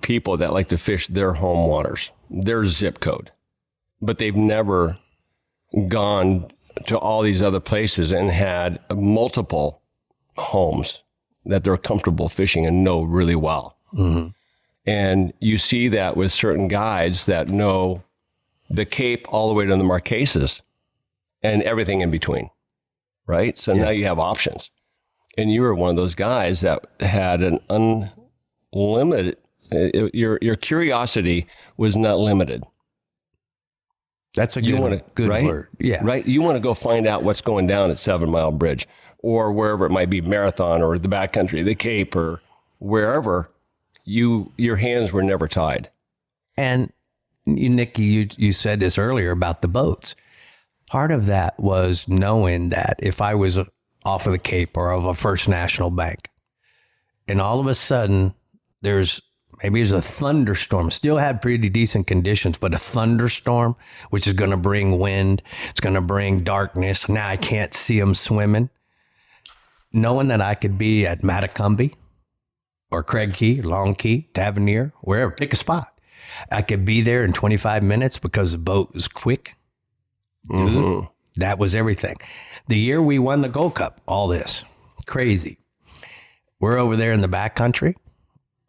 people that like to fish their home waters, their zip code, but they've never gone to all these other places and had multiple homes that they're comfortable fishing and know really well. And you see that with certain guides that know the Cape all the way to the Marquesas and everything in between, right? So now you have options. And you were one of those guys that had an unlimited, your curiosity was not limited. That's a good right? word. Yeah. Right? You want to go find out what's going down at 7 Mile Bridge, or wherever it might be, Marathon or the backcountry, the Cape, or wherever. Your hands were never tied. And Nikki, you said this earlier about the boats. part of that was knowing that if I was off of the Cape or of a First National Bank, and all of a sudden there's a thunderstorm, still had pretty decent conditions, but a thunderstorm, which is going to bring wind, it's going to bring darkness. Now I can't see them swimming. Knowing that I could be at Matacumbi or Craig Key, Long Key, Tavernier, wherever, pick a spot. I could be there in 25 minutes because the boat was quick. Dude, that was everything. The year we won the Gold Cup, all this, crazy. We're over there in the backcountry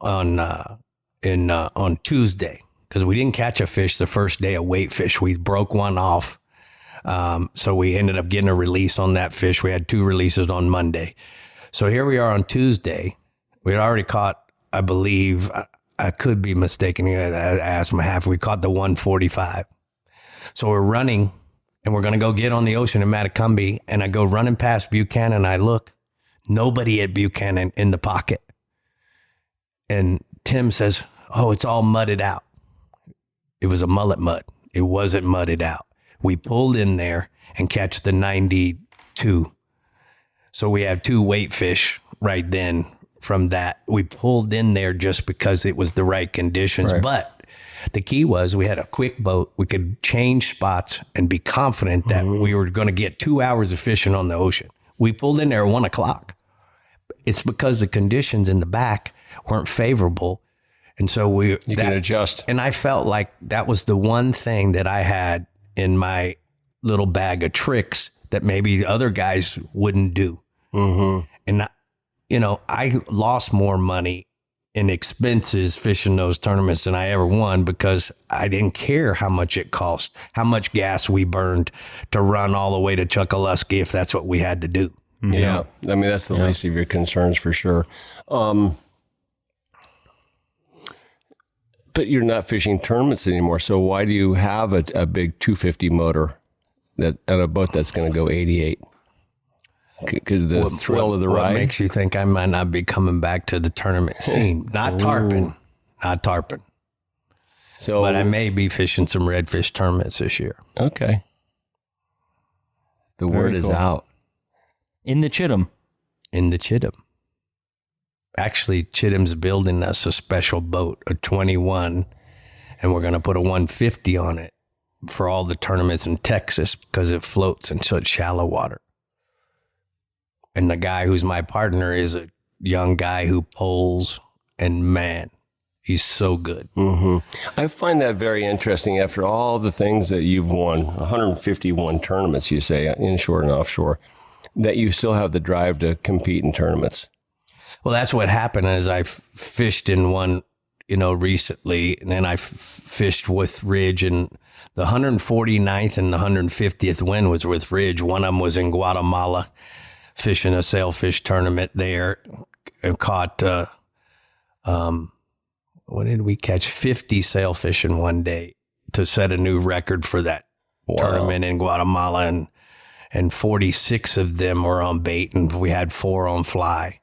on Tuesday because we didn't catch a fish the first day of weight fish. We broke one off. So we ended up getting a release on that fish. We had 2 releases on Monday. So here we are on Tuesday. We had already caught, I believe, I could be mistaken. I asked my half. We caught the 145. So we're running and we're going to go get on the ocean in Matacumbi. And I go running past Buchanan. I look, nobody at Buchanan in the pocket. And Tim says, oh, it's all mudded out. It was a mullet mud. It wasn't mudded out. We pulled in there and catch the 92. So we had 2 weight fish right then from that. We pulled in there just because it was the right conditions. Right. But the key was we had a quick boat. We could change spots and be confident that we were going to get 2 hours of fishing on the ocean. We pulled in there at 1 o'clock. It's because the conditions in the back weren't favorable. And so you can adjust. And I felt like that was the one thing that I had in my little bag of tricks that maybe other guys wouldn't do. And, I lost more money in expenses fishing those tournaments than I ever won because I didn't care how much it cost, how much gas we burned to run all the way to Chuckaluski if that's what we had to do. Yeah. I mean, that's the least of your concerns for sure. But you're not fishing tournaments anymore. So why do you have a big 250 motor on a boat that's going to go 88? Because the thrill of the ride. What makes you think I might not be coming back to the tournament scene? Not Tarpon. So, but I may be fishing some redfish tournaments this year. Okay. The word is out. In the Chittim. Actually, Chittim's building us a special boat, a 21, and we're going to put a 150 on it for all the tournaments in Texas because it floats in such shallow water. And the guy who's my partner is a young guy who poles, and man, he's so good. I find that very interesting after all the things that you've won, 151 tournaments, you say, inshore and offshore, that you still have the drive to compete in tournaments. Well, that's what happened is I fished in one, recently, and then I fished with Ridge, and the 149th and the 150th win was with Ridge. One of them was in Guatemala, fishing a sailfish tournament there, and caught, what did we catch? 50 sailfish in one day to set a new record for that tournament in Guatemala, and 46 of them were on bait, and we had 4 on fly.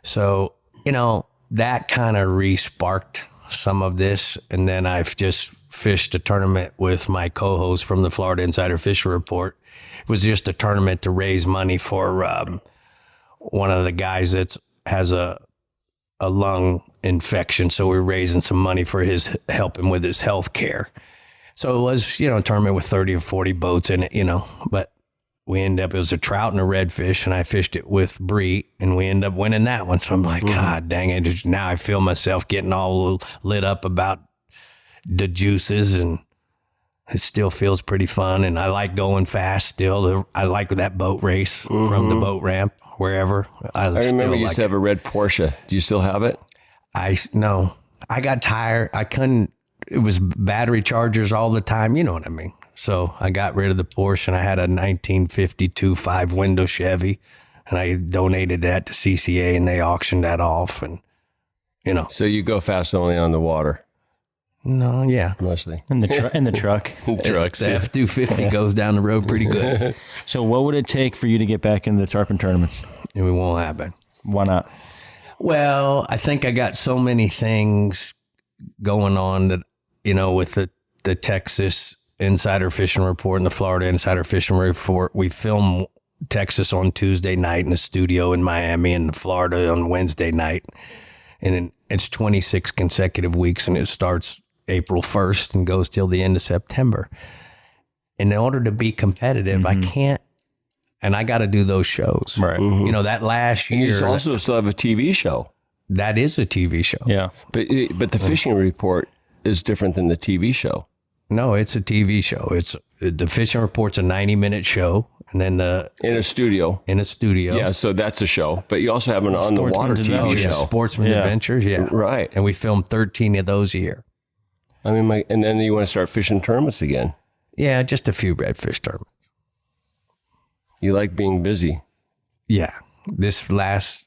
So, that kind of re-sparked some of this. And then I've just fished a tournament with my co-host from the Florida Insider Fisher Report. It was just a tournament to raise money for one of the guys that has a lung infection. So we're raising some money for helping with his health care. So it was, a tournament with 30 or 40 boats in it, but we ended up, it was a trout and a redfish, and I fished it with Bree, and we ended up winning that one. So I'm like, God dang it. Now I feel myself getting all lit up about the juices, and it still feels pretty fun. And I like going fast still. I like that boat race from the boat ramp, wherever. I remember you used to have a red Porsche. Do you still have it? No. I got tired. I couldn't, it was battery chargers all the time. You know what I mean? So I got rid of the Porsche, and I had a 1952 5-window Chevy, and I donated that to CCA, and they auctioned that off, and So you go fast only on the water? No, yeah, mostly in the truck. Trucks. The F-250 goes down the road pretty good. So what would it take for you to get back into the tarpon tournaments? It won't happen. Why not? Well, I think I got so many things going on that with the Texas Insider Fishing Report and the Florida Insider Fishing Report. We film Texas on Tuesday night in the studio in Miami and Florida on Wednesday night. And it's 26 consecutive weeks, and it starts April 1st and goes till the end of September. And in order to be competitive, I can't, and I got to do those shows. Right. You know, that last And year, you also still have a TV show. that is a TV show. Yeah. But the fishing report is different than the TV show. No, it's a TV show. The Fishing Report's a 90-minute show, and then In a studio. in a studio. Yeah, so that's a show. But you also have an on-the-water Sportsman's TV Adventures. show. Sportsman Yeah. Adventures, yeah. Right. And we filmed 13 of those a year. I mean, and then you want to start fishing tournaments again. Yeah, just a few redfish tournaments. You like being busy. Yeah. This last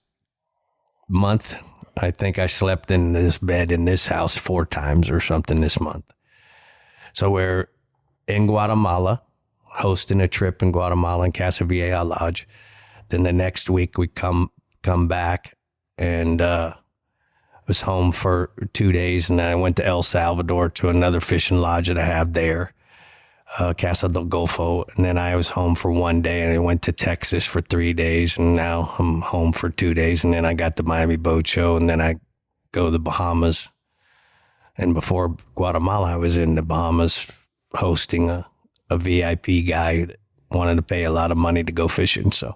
month, I think I slept in this bed in this house 4 times or something this month. So we're in Guatemala, hosting a trip in Guatemala in Casa Vieja Lodge. Then the next week we come back and was home for 2 days. And then I went to El Salvador to another fishing lodge that I have there. Casa del Golfo, and then I was home for 1 day, and I went to Texas for 3 days, and now I'm home for 2 days, and then I got the Miami Boat Show, and then I go to the Bahamas. And before Guatemala, I was in the Bahamas hosting a VIP guy that wanted to pay a lot of money to go fishing. So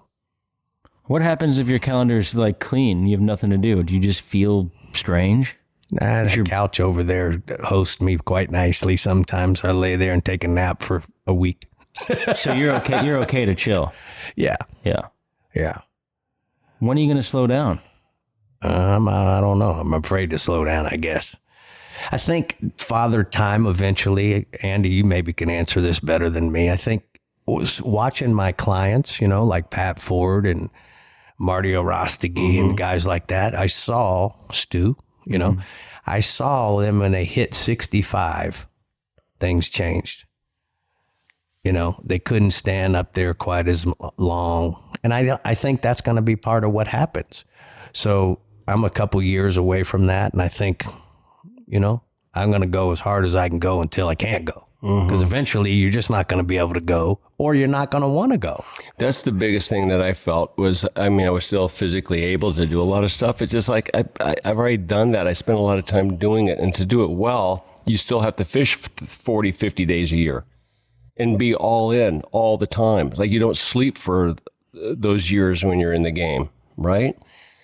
What happens if your calendar's like clean? You have nothing to do. Do you just feel strange? that couch over there hosts me quite nicely. Sometimes I lay there and take a nap for a week. So you're okay. You're okay to chill. Yeah, Yeah. yeah. When are you going to slow down? I don't know. I'm afraid to slow down, I guess. I think Father Time eventually, Andy, you maybe can answer this better than me. I think was watching my clients, you know, like Pat Ford and Marty Orostegui and guys like that. I saw Stu, you know, I saw them when they hit 65, things changed. You know, they couldn't stand up there quite as long. And I think that's going to be part of what happens. So I'm a couple years away from that. And I think, you know, I'm going to go as hard as I can go until I can't go. Because eventually you're just not going to be able to go, or you're not going to want to go. That's the biggest thing that I felt was, I mean, I was still physically able to do a lot of stuff. It's just like, I've already done that. I spent a lot of time doing it. And to do it well, you still have to fish 40, 50 days a year and be all in all the time. Like you don't sleep for those years when you're in the game, right?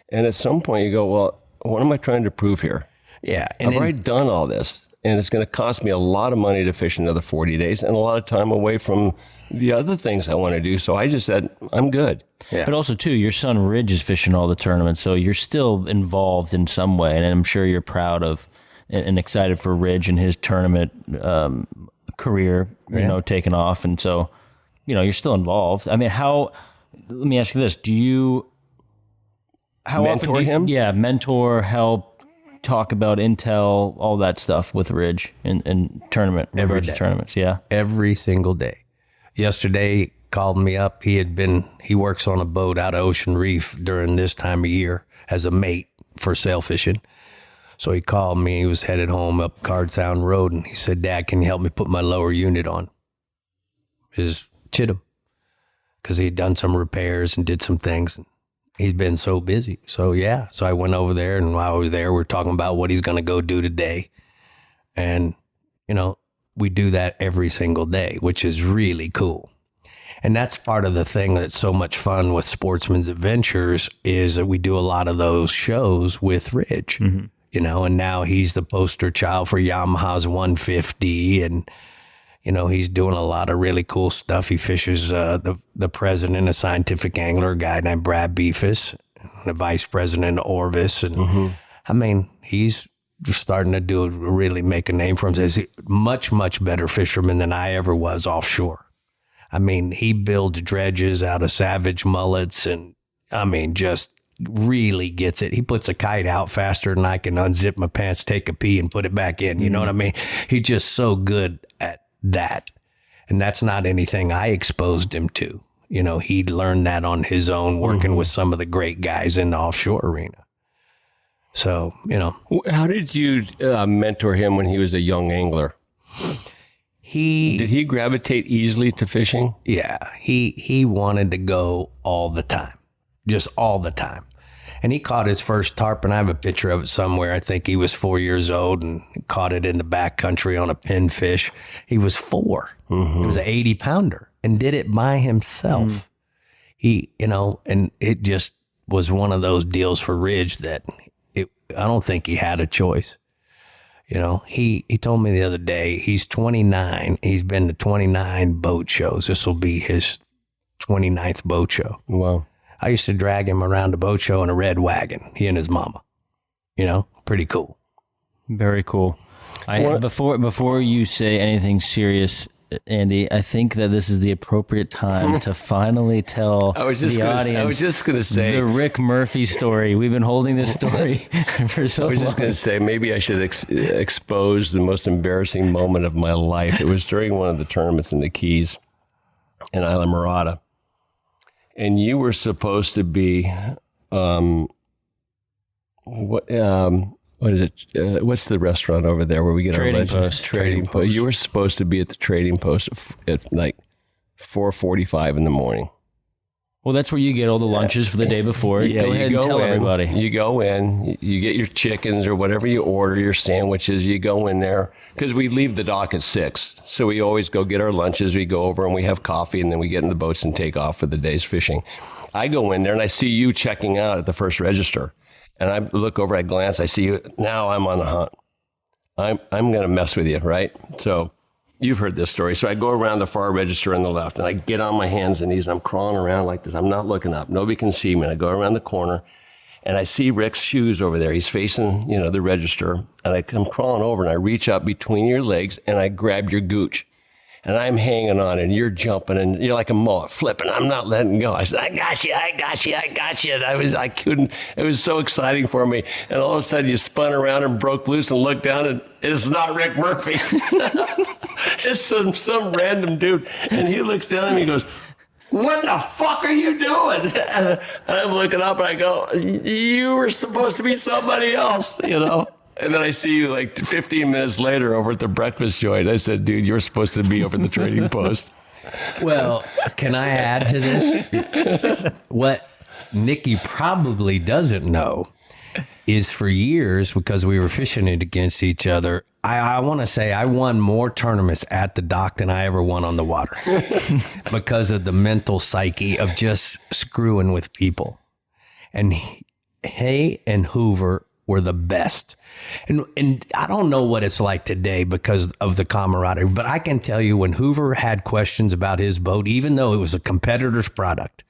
And at some point you go, well, what am I trying to prove here? Yeah. I've already done all this. And it's going to cost me a lot of money to fish another 40 days and a lot of time away from the other things I want to do. So I just said, I'm good. Yeah. But also, too, your son Ridge is fishing all the tournaments, so you're still involved in some way. And I'm sure you're proud of and excited for Ridge and his tournament career, you know, taking off. And so, you know, you're still involved. I mean, let me ask you this. How Mentor often him? Yeah, mentor, help, talk about intel, all that stuff with Ridge and tournament, Every regards to day. tournaments. Yeah. Every single day. Yesterday, called me up. He works on a boat out of Ocean Reef during this time of year as a mate for sail fishing. So he called me. He was headed home up Cardstown Road, and he said, Dad, can you help me put my lower unit on? His Chittum. Because he'd done some repairs and did some things. And he's been so busy. So, yeah. So I went over there, and while I was there, we're talking about what he's going to go do today. And, you know, we do that every single day, which is really cool. And that's part of the thing that's so much fun with Sportsman's Adventures is that we do a lot of those shows with Ridge, you know, and now he's the poster child for Yamaha's 150. And, you know, he's doing a lot of really cool stuff. He fishes the president of Scientific Angler, a guy named Brad Beefus, the vice president of Orvis. And I mean, he's starting to really make a name for himself. He's a much, much better fisherman than I ever was offshore. I mean, he builds dredges out of Savage mullets and, I mean, just really gets it. He puts a kite out faster than I can unzip my pants, take a pee, and put it back in. You know what I mean? He's just so good at that. And that's not anything I exposed him to. You know, he learned that on his own, working with some of the great guys in the offshore arena. So, you know. How did you mentor him when he was a young angler? Did he gravitate easily to fishing? Yeah, he wanted to go all the time, just all the time. And he caught his first tarpon. I have a picture of it somewhere. I think he was 4 years old and caught it in the backcountry on a pinfish. He was 4. It was an 80-pounder and did it by himself. He, and it just was one of those deals for Ridge that I don't think he had a choice. He told me the other day, he's 29. He's been to 29 boat shows. This will be his 29th boat show. Wow. I used to drag him around the boat show in a red wagon, he and his mama. Pretty cool. Very cool. Before you say anything serious, Andy, I think that this is the appropriate time to finally tell the audience. I was just going to say the Rick Murphy story. We've been holding this story for so long. I was just going to say maybe I should expose the most embarrassing moment of my life. It was during one of the tournaments in the Keys in Isla Morada, and you were supposed to be what is it? What's the restaurant over there where we get Trading our lunch? Post. Trading Post. You were supposed to be at the Trading Post at like 4:45 in the morning. Well, that's where you get all the lunches for the day before. Yeah, go ahead and tell everybody. You go in, you get your chickens or whatever you order, your sandwiches. You go in there because we leave the dock at 6, so we always go get our lunches. We go over and we have coffee, and then we get in the boats and take off for the day's fishing. I go in there and I see you checking out at the first register. And I look over, I glance, I see you. Now I'm on the hunt. I'm going to mess with you, right? So you've heard this story. So I go around the far register on the left, and I get on my hands and knees, and I'm crawling around like this. I'm not looking up. Nobody can see me. And I go around the corner, and I see Rick's shoes over there. He's facing, the register. And I come crawling over, and I reach up between your legs, and I grab your gooch. And I'm hanging on, and you're jumping, and you're like a mullet, flipping. I'm not letting go. I said, I got you. And I couldn't. It was so exciting for me. And all of a sudden, you spun around and broke loose and looked down, and it's not Rick Murphy. It's some random dude. And he looks down, and he goes, what the fuck are you doing? And I'm looking up, and I go, you were supposed to be somebody else, And then I see you like 15 minutes later over at the breakfast joint. I said, dude, you were supposed to be over at the Trading Post. Well, can I add to this? What Nikki probably doesn't know is for years, because we were fishing it against each other, I want to say I won more tournaments at the dock than I ever won on the water because of the mental psyche of just screwing with people. And Hay and Hoover were the best. And I don't know what it's like today because of the camaraderie, but I can tell you when Hoover had questions about his boat, even though it was a competitor's product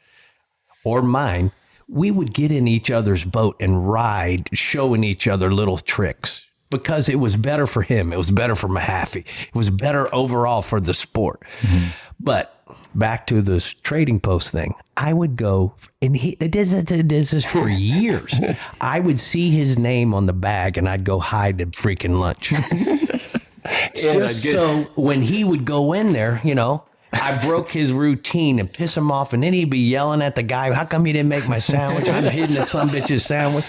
or mine, we would get in each other's boat and ride, showing each other little tricks because it was better for him. It was better for Mahaffey. It was better overall for the sport. Mm-hmm. But back to this Trading Post thing, I would go, and he did this for years. I would see his name on the bag, and I'd go hide at freaking lunch. So when he would go in there, I broke his routine and piss him off, and then he'd be yelling at the guy, how come you didn't make my sandwich? I'm hidden at some bitch's sandwich.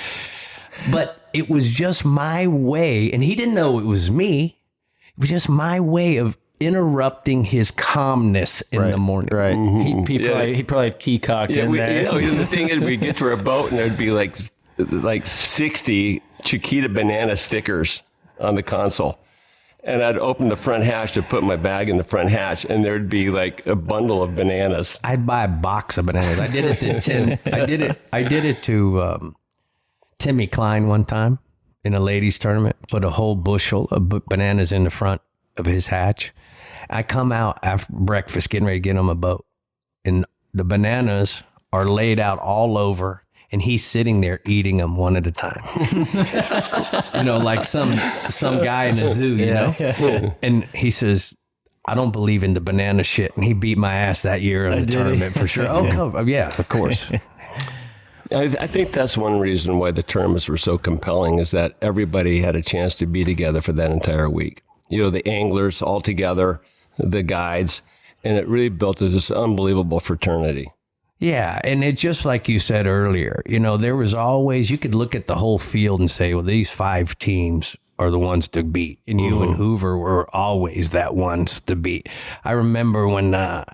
But it was just my way, and he didn't know it was me. It was just my way of interrupting his calmness in the morning. Right. Mm-hmm. He probably peacocked in there. The thing is, we'd get to our boat, and there'd be like 60 Chiquita banana stickers on the console. And I'd open the front hatch to put my bag in the front hatch, and there'd be like a bundle of bananas. I'd buy a box of bananas. I did it to I did it to Timmy Klein one time in a ladies tournament. Put a whole bushel of bananas in the front of his hatch. I come out after breakfast, getting ready to get on my boat, and the bananas are laid out all over. And he's sitting there eating them one at a time, like some guy in a zoo, you know. Yeah. And he says, "I don't believe in the banana shit." And he beat my ass that year in the tournament for sure. Oh, yeah, of course. I think that's one reason why the tournaments were so compelling is that everybody had a chance to be together for that entire week. The anglers all together, the guides, and it really built this unbelievable fraternity. Yeah, and it just like you said earlier, there was always, you could look at the whole field and say, well, these 5 teams are the ones to beat. And you and Hoover were always that ones to beat. I remember when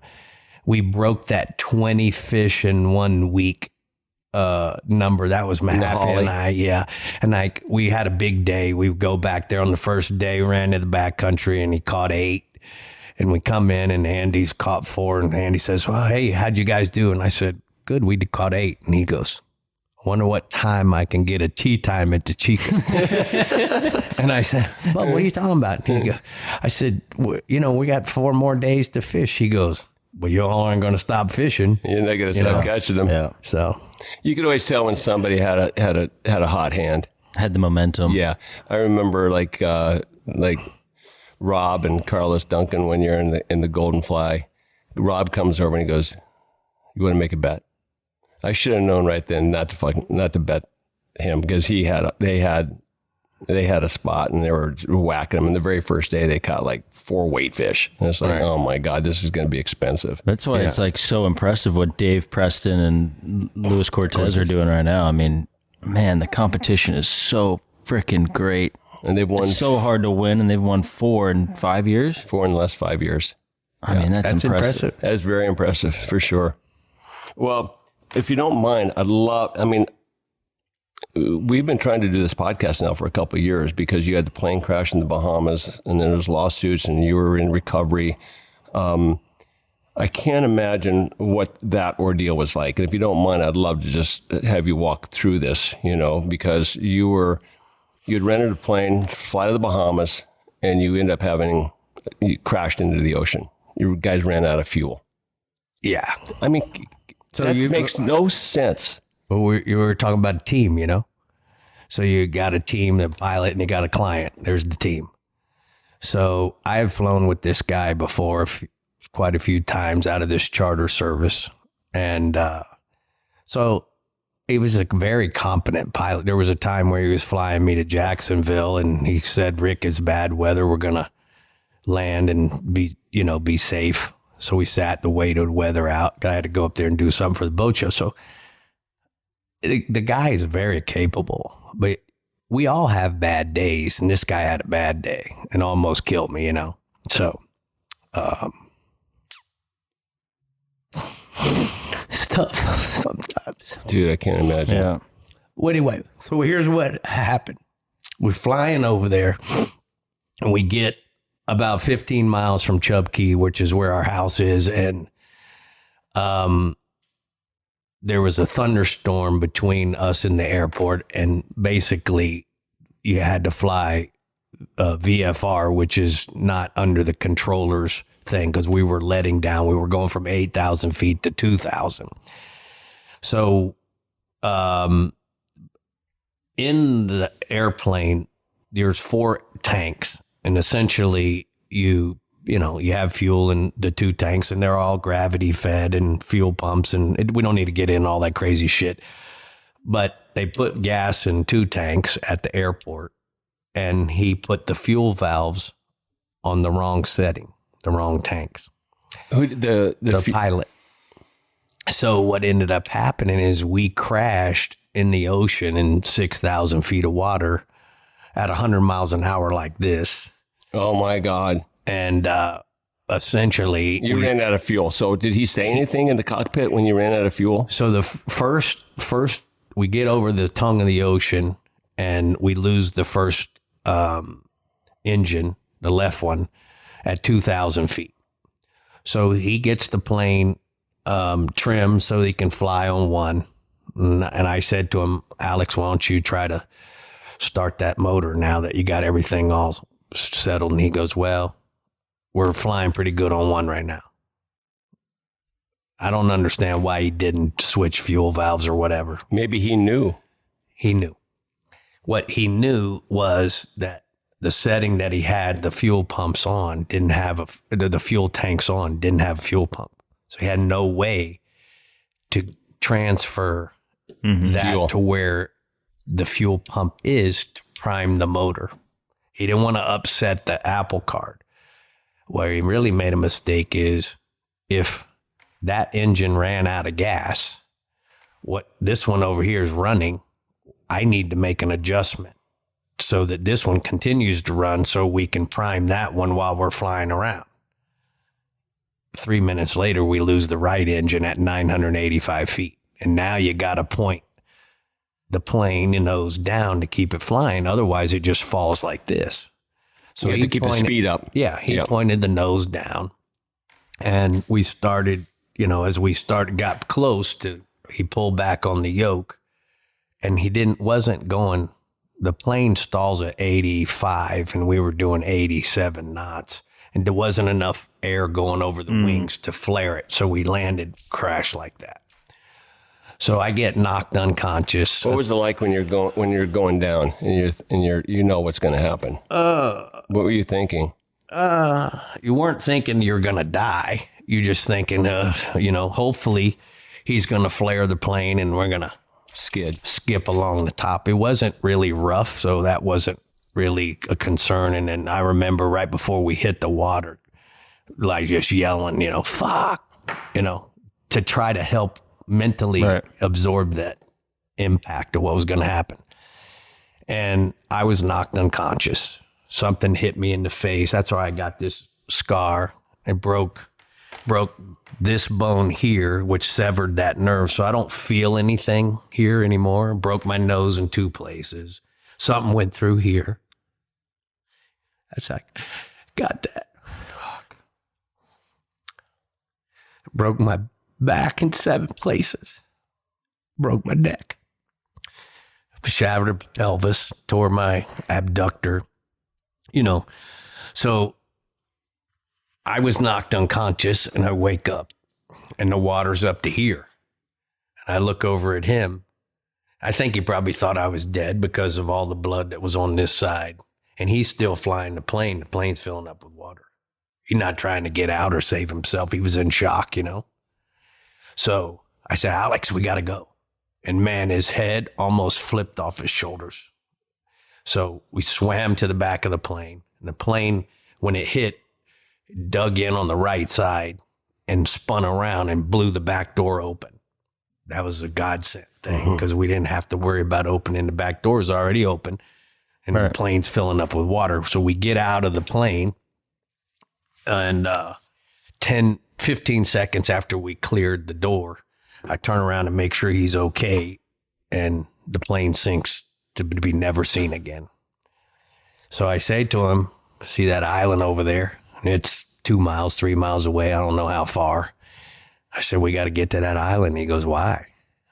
we broke that 20 fish in 1 week number. That was Mahaffey and I, yeah. And like we had a big day. We would go back there on the first day, ran to the back country, and he caught 8. And we come in, and Andy's caught 4. And Andy says, well, hey, how'd you guys do? And I said, good, we caught 8. And he goes, I wonder what time I can get a tea time at the Chica. And I said, but what are you talking about? And I said, you know, we got 4 more days to fish. He goes, well, you all aren't going to stop fishing. You're not going to stop catching them. Yeah. So You could always tell when somebody had a hot hand. Had the momentum. Yeah, I remember like Rob and Carlos Duncan when you're in the Golden Fly. Rob comes over and he goes, "You want to make a bet?" I should have known right then not to bet him, because they had a spot and they were whacking them. And the very first day they caught like 4 weight fish. And it's like, oh my God, this is going to be expensive. That's why it's like so impressive what Dave Preston and Luis Cortez are doing right now. I mean, man, the competition is so freaking great. And they've won It's so hard to win, and they've won 4 in 5 years. 4 in the last 5 years. I mean, that's impressive. That is very impressive, for sure. Well, if you don't mind, we've been trying to do this podcast now for a couple of years because you had the plane crash in the Bahamas, and then there was lawsuits, and you were in recovery. I can't imagine what that ordeal was like. And if you don't mind, I'd love to just have you walk through this, because you'd rented a plane, fly to the Bahamas, and you end up you crashed into the ocean. You guys ran out of fuel. yeah. I mean, So that you- makes no sense. But you were talking about a team, So you got a team, the pilot, and you got a client. There's the team. So I have flown with this guy before quite a few times out of this charter service. And so he was a very competent pilot. There was a time where he was flying me to Jacksonville, and he said, Rick, it's bad weather. We're going to land and be safe. So we sat to wait the weather out. I had to go up there and do something for the boat show. So the guy is very capable, but we all have bad days, and this guy had a bad day and almost killed me, So, it's tough sometimes. Dude, I can't imagine. Yeah. Well, anyway, so here's what happened. We're flying over there, and we get about 15 miles from Chub Key, which is where our house is, and there was a thunderstorm between us and the airport, and basically you had to fly VFR, which is not under the controller's thing, because we were letting down. We were going from 8,000 feet to 2,000. So in the airplane, there's 4 tanks, and essentially you have fuel in the 2 tanks, and they're all gravity fed and fuel pumps, and we don't need to get in all that crazy shit. But they put gas in 2 tanks at the airport, and he put the fuel valves on the wrong setting, the wrong tanks. The Pilot. So what ended up happening is we crashed in the ocean in 6,000 feet of water at 100 miles an hour like this. Oh my God. And essentially, You ran out of fuel. So did he say anything in the cockpit when you ran out of fuel? So the first we get over the tongue of the ocean, and we lose the first engine, the left one, at 2,000 feet. So he gets the plane trimmed so he can fly on one. And I said to him, Alex, why don't you try to start that motor now that you got everything all settled? And he goes, well, we're flying pretty good on one right now. I don't understand why he didn't switch fuel valves or whatever. Maybe he knew. He knew. What he knew was that the setting that he had the fuel pumps on didn't have the fuel tanks on, didn't have a fuel pump. So he had no way to transfer that Fuel. to where the fuel pump is to prime the motor. He didn't want to upset the Apple Card. Where he really made a mistake is if that engine ran out of gas, what this one over here is running, I need to make an adjustment so that this one continues to run so we can prime that one while we're flying around. 3 minutes later, we lose the right engine at 985 feet. And now you got to point the plane nose down to keep it flying. Otherwise, it just falls like this. So you have to keep the speed up. Yeah, he pointed the nose down. And we started, as we got close to, he pulled back on the yoke. And wasn't going, the plane stalls at 85 and we were doing 87 knots. And there wasn't enough air going over the wings to flare it. So we landed, crashed like that. So I get knocked unconscious. What was it like when you're going down and you know what's going to happen? What were you thinking? You weren't thinking you're going to die. You're just thinking, hopefully he's going to flare the plane and we're going to skip along the top. It wasn't really rough, so that wasn't really a concern. And then I remember right before we hit the water, like just yelling, fuck, to try to help mentally absorb that impact of what was going to happen. And I was knocked unconscious. Something hit me in the face. That's why I got this scar. It broke this bone here, which severed that nerve. So I don't feel anything here anymore. Broke my nose in 2 places. Something went through here. That's like, got that. Fuck. Broke my back in 7 places. Broke my neck. Shattered a pelvis. Tore my abductor. So I was knocked unconscious and I wake up and the water's up to here. And I look over at him. I think he probably thought I was dead because of all the blood that was on this side. And he's still flying the plane. The plane's filling up with water. He's not trying to get out or save himself. He was in shock, So I said, Alex, we got to go. And man, his head almost flipped off his shoulders. So we swam to the back of the plane. And the plane, when it hit, dug in on the right side and spun around and blew the back door open. That was a godsend thing because we didn't have to worry about opening. The back door is already open and the plane's filling up with water. So we get out of the plane and 15 seconds after we cleared the door, I turn around and make sure he's okay. And the plane sinks to be never seen again. So I say to him, see that island over there? And it's 2 miles, 3 miles away. I don't know how far. I said, we got to get to that island. He goes, why?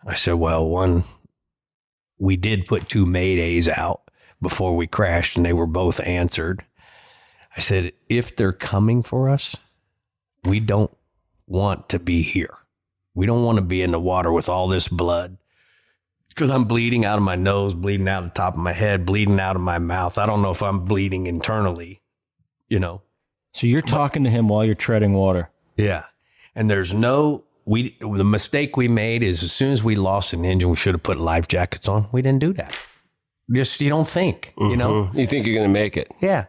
I said, well, one, we did put 2 maydays out before we crashed and they were both answered. I said, if they're coming for us, we don't want to be here. We don't want to be in the water with all this blood. Because I'm bleeding out of my nose, bleeding out of the top of my head, bleeding out of my mouth. I don't know if I'm bleeding internally, So you're talking to him while you're treading water. Yeah. And the mistake we made is as soon as we lost an engine, we should have put life jackets on. We didn't do that. Just, you don't think, You think you're going to make it. Yeah.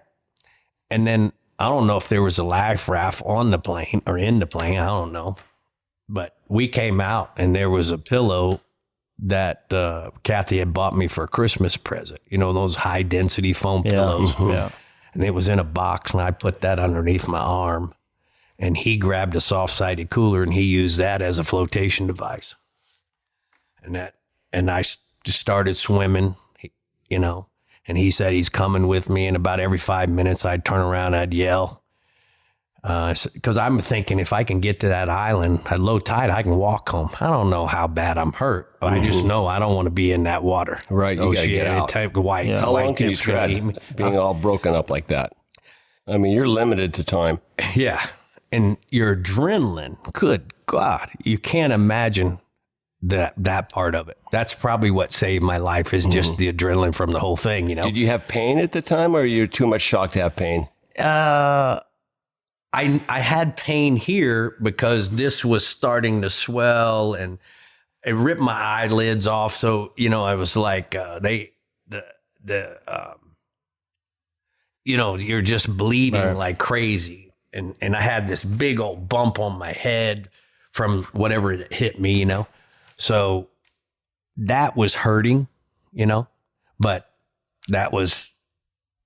And then I don't know if there was a life raft on the plane or in the plane. I don't know. But we came out and there was a pillow that Kathy had bought me for a Christmas present. Those high density foam pillows. Yeah. And it was in a box and I put that underneath my arm. And he grabbed a soft-sided cooler and he used that as a flotation device. And I just started swimming, and he said he's coming with me. And about every 5 minutes I'd turn around, I'd yell. Because I'm thinking if I can get to that island at low tide, I can walk home. I don't know how bad I'm hurt. I just know I don't want to be in that water. Right, you got to get out. How long can you tread being all broken up like that? I mean, you're limited to time. Yeah. And your adrenaline, good God, you can't imagine that part of it. That's probably what saved my life is just the adrenaline from the whole thing, Did you have pain at the time or were you too much shocked to have pain? I had pain here because this was starting to swell and it ripped my eyelids off. So, I was like, you're just bleeding like crazy. And I had this big old bump on my head from whatever that hit me, So that was hurting, but that was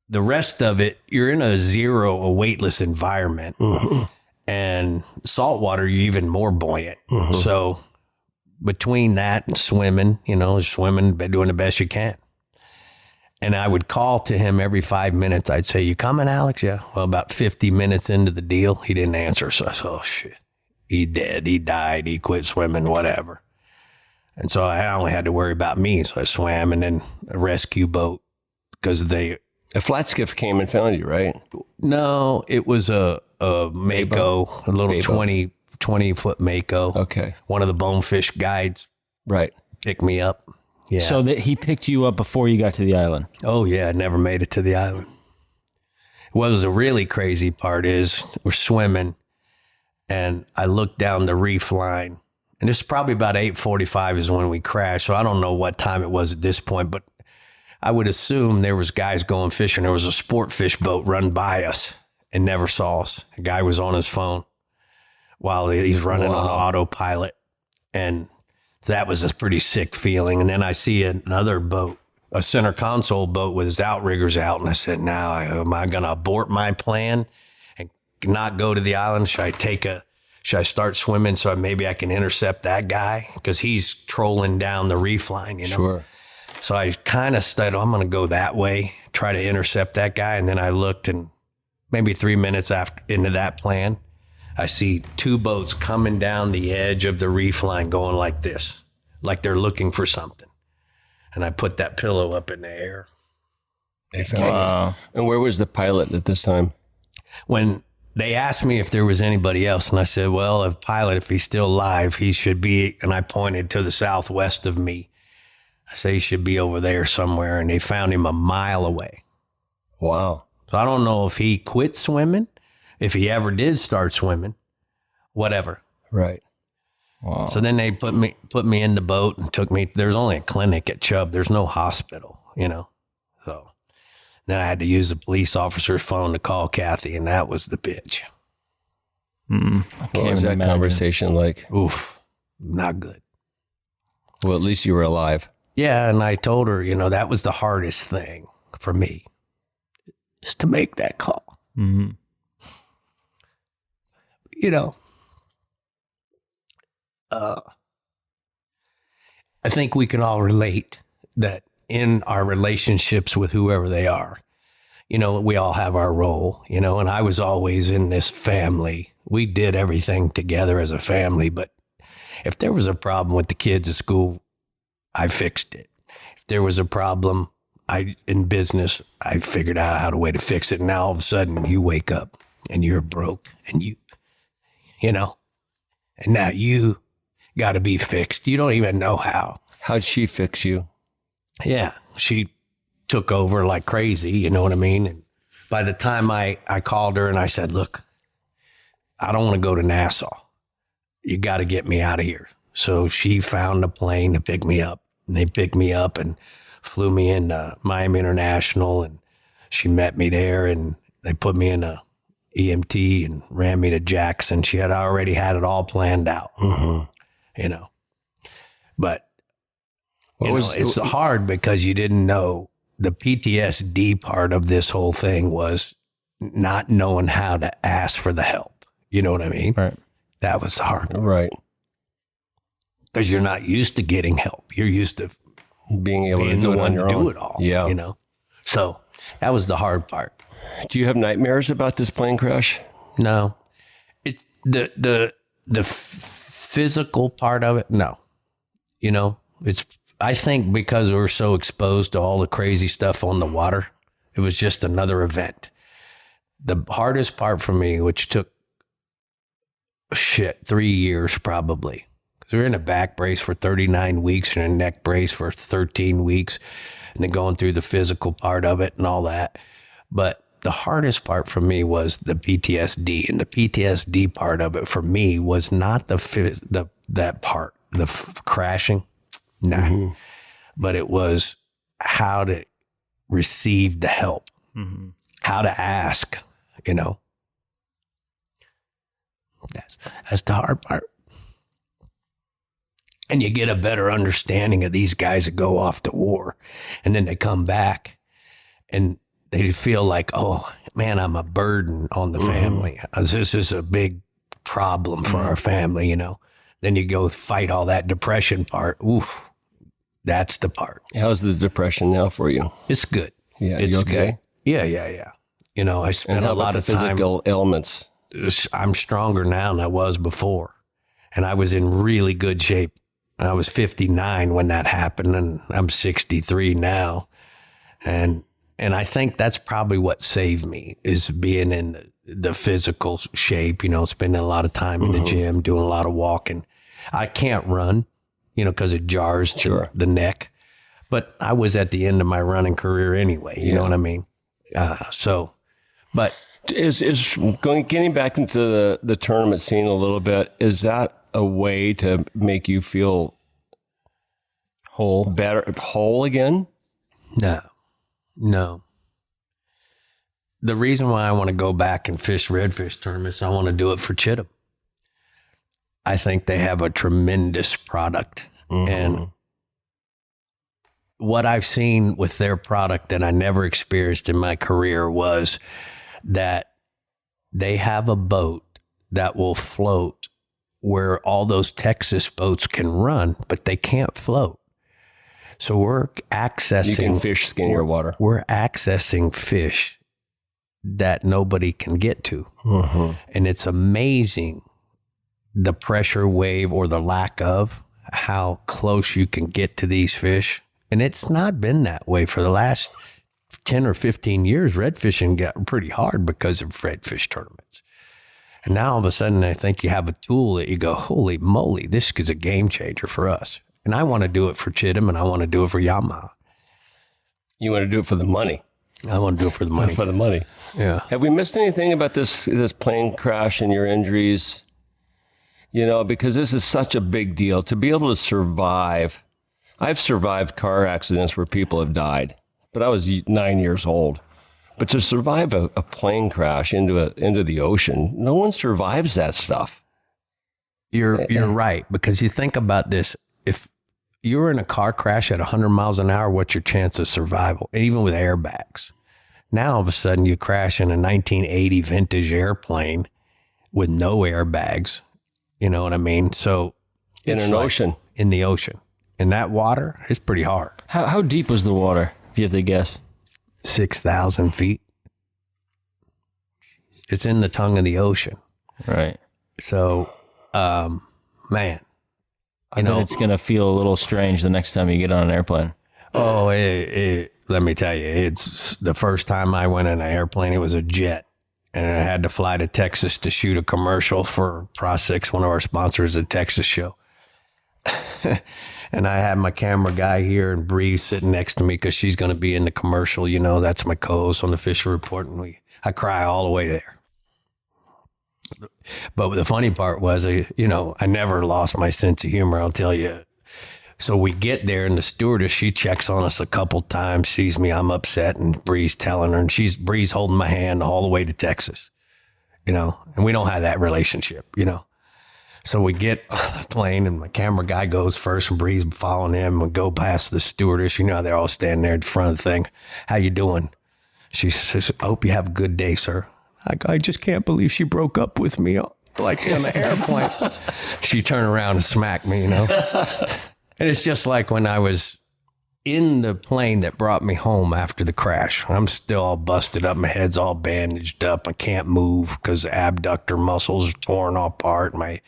the rest of it, you're in a weightless environment. And saltwater, you're even more buoyant. So between that and swimming, been doing the best you can. And I would call to him every 5 minutes. I'd say, "You coming, Alex?" "Yeah." Well, about 50 minutes into the deal, he didn't answer. So I said, "Oh, shit. He dead. He died. He quit swimming, whatever." And so I only had to worry about me. So I swam, and then a rescue boat, because a flat skiff came and found you, right? No, it was a Mako, a little Mako. 20-foot Mako. Okay. One of the bonefish guides Right. picked me up. Yeah. So that he picked you up before you got to the island. Oh, yeah, I never made it to the island. What was the really crazy part is we're swimming, and I looked down the reef line, and this is probably about 8:45 is when we crashed, so I don't know what time it was at this point, but I would assume there was guys going fishing. There was a sport fish boat run by us and never saw us. A guy was on his phone while he's running on autopilot, and that was a pretty sick feeling. And then I see another boat, a center console boat with his outriggers out. And I said, now, am I going to abort my plan and not go to the island? Should I start swimming so maybe I can intercept that guy? Because he's trolling down the reef line, Sure. So I kind of said, I'm going to go that way, try to intercept that guy. And then I looked, and maybe 3 minutes into that plan, I see two boats coming down the edge of the reef line going like this, like they're looking for something. And I put that pillow up in the air. They found you. And where was the pilot at this time? When they asked me if there was anybody else, and I said, well, if he's still alive, he should be, and I pointed to the southwest of me. I say he should be over there somewhere, and they found him a mile away. Wow. So I don't know if he quit swimming, if he ever did start swimming, whatever. Right. Wow. So then they put me in the boat and took me. There's only a clinic at Chubb. There's no hospital, So then I had to use the police officer's phone to call Kathy, and that was the bitch. I What can't was that imagine. conversation like? Oof, not good. Well, at least you were alive. Yeah, and I told her, that was the hardest thing for me, is to make that call. Mm-hmm. I think we can all relate that in our relationships with whoever they are, we all have our role, and I was always in this family. We did everything together as a family, but if there was a problem with the kids at school, I fixed it. If there was a problem in business, I figured out how to fix it. And now all of a sudden you wake up and you're broke, and and now you got to be fixed. You don't even know how. How'd she fix you? Yeah, she took over like crazy, you know what I mean? And by the time I called her and I said, look, I don't want to go to Nassau. You got to get me out of here. So she found a plane to pick me up. And they picked me up and flew me into Miami International. And she met me there, and they put me in a EMT and ran me to Jackson. She had already had it all planned out, But it's hard because you didn't know. The PTSD part of this whole thing was not knowing how to ask for the help. You know what I mean? Right. That was hard. Right. Because you're not used to getting help. You're used to Being able being to do the it one on to your do own. it all. Yeah. So that was the hard part. Do you have nightmares about this plane crash? No, the physical part of it. No, it's. I think because we're so exposed to all the crazy stuff on the water, it was just another event. The hardest part for me, which took 3 years probably, because we were in a back brace for 39 weeks and a neck brace for 13 weeks, and then going through the physical part of it and all that. But the hardest part for me was the PTSD, and the PTSD part of it for me was not that part, crashing. Nah. Mm-hmm. But it was how to receive the help, how to ask, That's the hard part. And you get a better understanding of these guys that go off to war, and then they come back, and they feel like, oh man, I'm a burden on the family. This is a big problem for our family, you know. Then you go fight all that depression part. Oof, that's the part. How's the depression now for you? It's good. Yeah, it's you okay? Good. Yeah. You know, I spent And how a lot about of the physical ailments? I'm stronger now than I was before. And I was in really good shape. I was 59 when that happened, and I'm 63 now. And I think that's probably what saved me, is being in the physical shape, you know, spending a lot of time in the gym, doing a lot of walking. I can't run, you know, because it jars the neck. But I was at the end of my running career anyway, you know what I mean? But is getting back into the tournament scene a little bit, is that a way to make you feel whole again? No. The reason why I want to go back and fish redfish tournaments, I want to do it for Chitham. I think they have a tremendous product. And what I've seen with their product that I never experienced in my career was that they have a boat that will float where all those Texas boats can run, but they can't float. So we're accessing... You can fish skinnier water. We're accessing fish that nobody can get to. And it's amazing the pressure wave, or the lack of, how close you can get to these fish. And it's not been that way for the last 10 or 15 years. Redfishing got pretty hard because of redfish tournaments. And now all of a sudden, I think you have a tool that you go, holy moly, this is a game changer for us. And I want to do it for Chitham, and I want to do it for Yamaha. You want to do it for the money. I want to do it for the money. For the money. Yeah. Have we missed anything about this plane crash and your injuries? You know, because this is such a big deal. To be able to survive. I've survived car accidents where people have died, but I was 9 years old. But to survive a plane crash into the ocean, no one survives that stuff. You're right, because you think about this. If you're in a car crash at 100 miles an hour, what's your chance of survival? Even with airbags. Now, all of a sudden, you crash in a 1980 vintage airplane with no airbags. You know what I mean? So in an ocean. In the ocean. And that water is pretty hard. How deep was the water, if you have to guess? 6,000 feet. It's in the tongue of the ocean. Right. So, man. I know it's going to feel a little strange the next time you get on an airplane. Oh, let me tell you, it's the first time I went in an airplane, it was a jet. And I had to fly to Texas to shoot a commercial for Pro6, one of our sponsors, a Texas show. And I had my camera guy here and Bree sitting next to me because she's going to be in the commercial. You know, that's my co-host on the Fisher Report. And I cry all the way there. But the funny part was, I never lost my sense of humor, I'll tell you. So we get there, and the stewardess, she checks on us a couple times, sees me, I'm upset, and Bree's telling her, and Bree's holding my hand all the way to Texas, you know, and we don't have that relationship, you know. So we get on the plane, and my camera guy goes first, and Bree's following him. We go past the stewardess, you know, they're all standing there at the front of the thing. How you doing? She says, I hope you have a good day, sir. I just can't believe she broke up with me, like on the airplane. She turned around and smacked me, you know. And it's just like when I was in the plane that brought me home after the crash. I'm still all busted up. My head's all bandaged up. I can't move because the abductor muscles are torn apart. My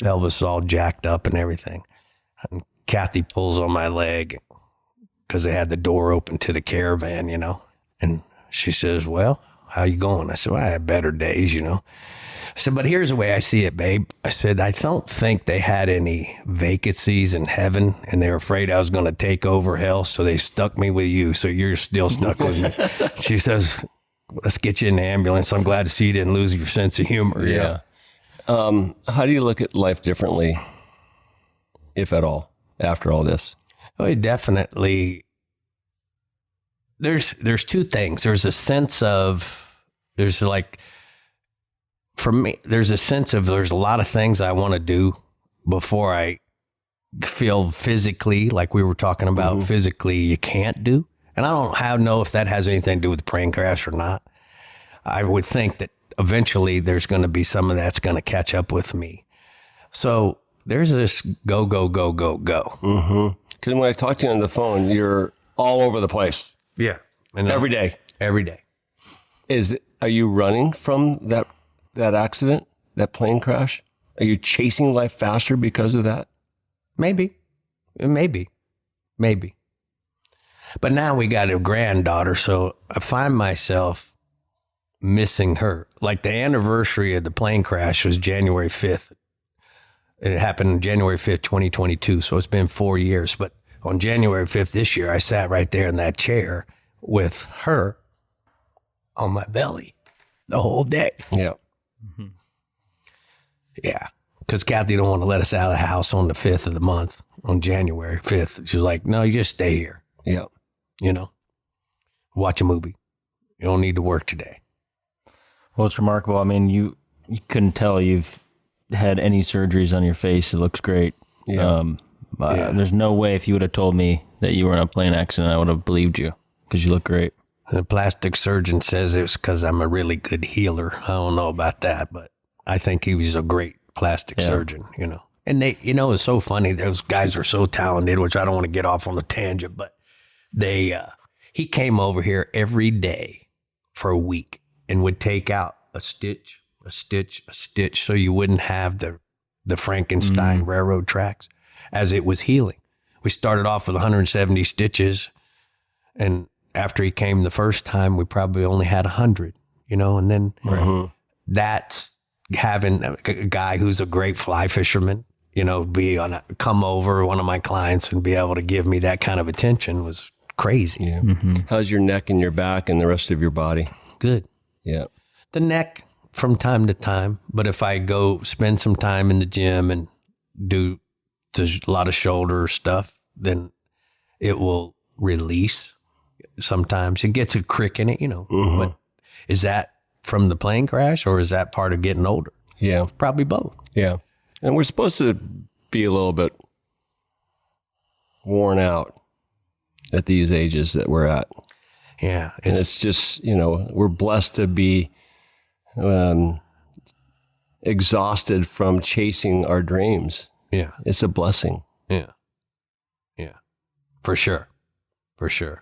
pelvis is all jacked up and everything. And Kathy pulls on my leg because they had the door open to the caravan, you know. And she says, well, how you going? I said, well, I had better days, you know. I said, but here's the way I see it, babe. I said, I don't think they had any vacancies in heaven, and they were afraid I was going to take over hell, so they stuck me with you, so you're still stuck with me. She says, let's get you in the ambulance. I'm glad to see you didn't lose your sense of humor. Yeah. How do you look at life differently, if at all, after all this? Oh, definitely. There's two things. There's a sense of, for me, there's a sense of there's a lot of things I want to do before I feel physically, like we were talking about, physically you can't do. And I don't know if that has anything to do with the plane crash or not. I would think that eventually there's going to be some of that's going to catch up with me. So there's this go. Mm-hmm. Because when I talk to you on the phone, you're all over the place. Yeah. And Every day. Every day. Are you running from that accident, that plane crash? Are you chasing life faster because of that? Maybe. But now we got a granddaughter, so I find myself missing her. Like the anniversary of the plane crash was January 5th. It happened January 5th, 2022, so it's been 4 years. But on January 5th this year, I sat right there in that chair with her on my belly the whole day. Yeah. Mm-hmm. Yeah. Because Kathy don't want to let us out of the house on the 5th of the month, on January 5th. She's like, no, you just stay here. Yeah. You know, watch a movie. You don't need to work today. Well, it's remarkable. I mean, you couldn't tell you've had any surgeries on your face. It looks great. Yeah. There's no way if you would have told me that you were in a plane accident, I would have believed you because you look great. The plastic surgeon says it was because I'm a really good healer. I don't know about that, but I think he was a great plastic surgeon, you know. And they, you know, it's so funny. Those guys are so talented, which I don't want to get off on a tangent, but he came over here every day for a week and would take out a stitch, so you wouldn't have the Frankenstein railroad tracks as it was healing. We started off with 170 stitches, and after he came the first time, we probably only had 100, you know, and then that's having a guy who's a great fly fisherman, you know, come over, one of my clients, and be able to give me that kind of attention was crazy. Yeah. Mm-hmm. How's your neck and your back and the rest of your body? Good. Yeah. The neck from time to time, but if I go spend some time in the gym and do a lot of shoulder stuff, then it will release. Sometimes it gets a crick in it, you know. But is that from the plane crash or is that part of getting older? Yeah. Probably both. Yeah. And we're supposed to be a little bit worn out at these ages that we're at. Yeah. And it's just, you know, we're blessed to be exhausted from chasing our dreams. Yeah. It's a blessing. Yeah. Yeah. For sure.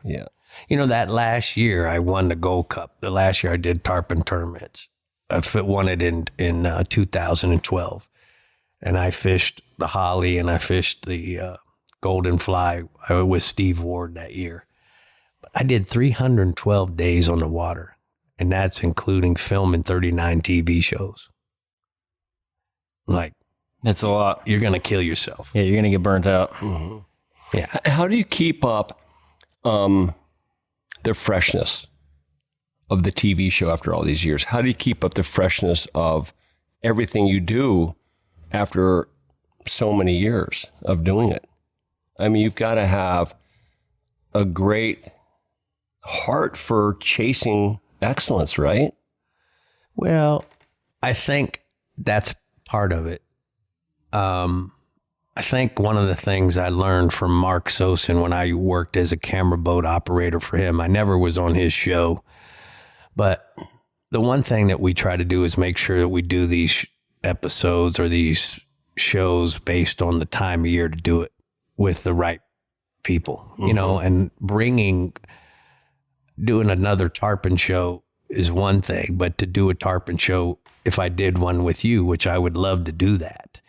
Yeah. You know, that last year I won the Gold Cup. The last year I did Tarpon tournaments. I won it in 2012. And I fished the Holly and I fished the Golden Fly with Steve Ward that year. But I did 312 days on the water. And that's including filming 39 TV shows. Like, That's a lot. you're going to kill yourself. Yeah, you're going to get burnt out. Mm-hmm. Yeah. How do you keep up the freshness of the TV show after all these years? How do you keep up the freshness of everything you do after so many years of doing it? I mean, you've got to have a great heart for chasing excellence, right? Well, I think that's part of it. I think one of the things I learned from Mark Sosin when I worked as a camera boat operator for him, I never was on his show, but the one thing that we try to do is make sure that we do these episodes or these shows based on the time of year to do it with the right people, you know, and doing another Tarpon show is one thing, but to do a Tarpon show, if I did one with you, which I would love to do that,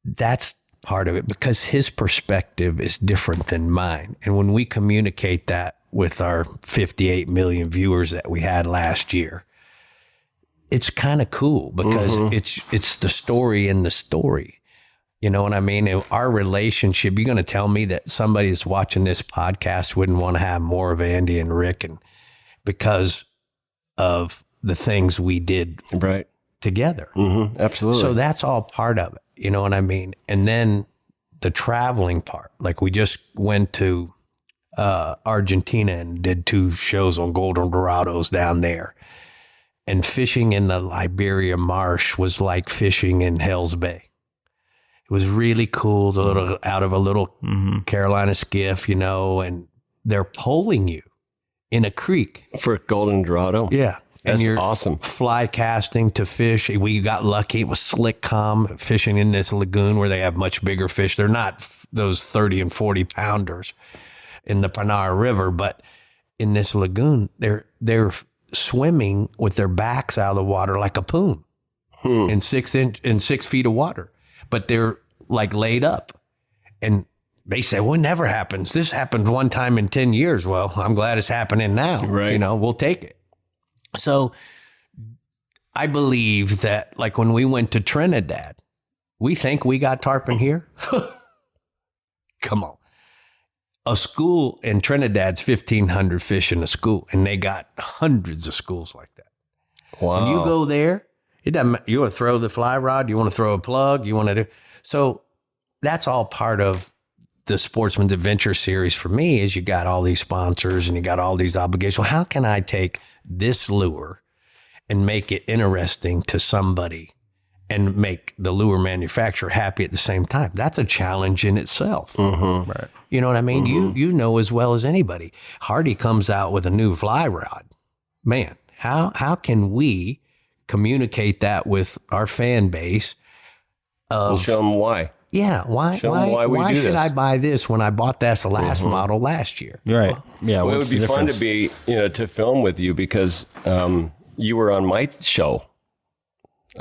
that's part of it because his perspective is different than mine. And when we communicate that with our 58 million viewers that we had last year, it's kind of cool because it's the story in the story. You know what I mean? Our relationship, you're going to tell me that somebody that's watching this podcast wouldn't want to have more of Andy and Rick and because of the things we did together. Absolutely. So that's all part of it. You know what I mean? And then the traveling part, like we just went to Argentina and did 2 shows on golden dorados down there. And fishing in the Liberia marsh was like fishing in Hell's Bay. It was really cool, out of a little Carolina skiff, and they're poling you in a creek. For golden dorado. Yeah. That's and you're awesome. Fly casting to fish. We got lucky. It was slick, calm, fishing in this lagoon where they have much bigger fish. They're not those 30 and 40 pounders in the Panara River, but in this lagoon, they're swimming with their backs out of the water like a poon in 6 feet of water, but they're like laid up. And they say, well, it never happens. This happened one time in 10 years. Well, I'm glad it's happening now. Right. We'll take it. So I believe that, like, when we went to Trinidad, we think we got tarpon here. Come on. A school in Trinidad's 1,500 fish in a school, and they got hundreds of schools like that. Wow. When you go there, it doesn't matter. You want to throw the fly rod, you want to throw a plug, you want to do. So that's all part of the Sportsman's Adventure series for me. Is you got all these sponsors and you got all these obligations. Well, how can I take this lure and make it interesting to somebody and make the lure manufacturer happy at the same time? That's a challenge in itself. Mm-hmm. Right. You know what I mean? You know as well as anybody. Hardy comes out with a new fly rod. Man, how can we communicate that with our fan base? We'll show them why. Yeah, why we do should this. I buy this when I bought that last model last year? Right. Yeah. Well, it what's would be the fun to difference? be, to film with you because you were on my show.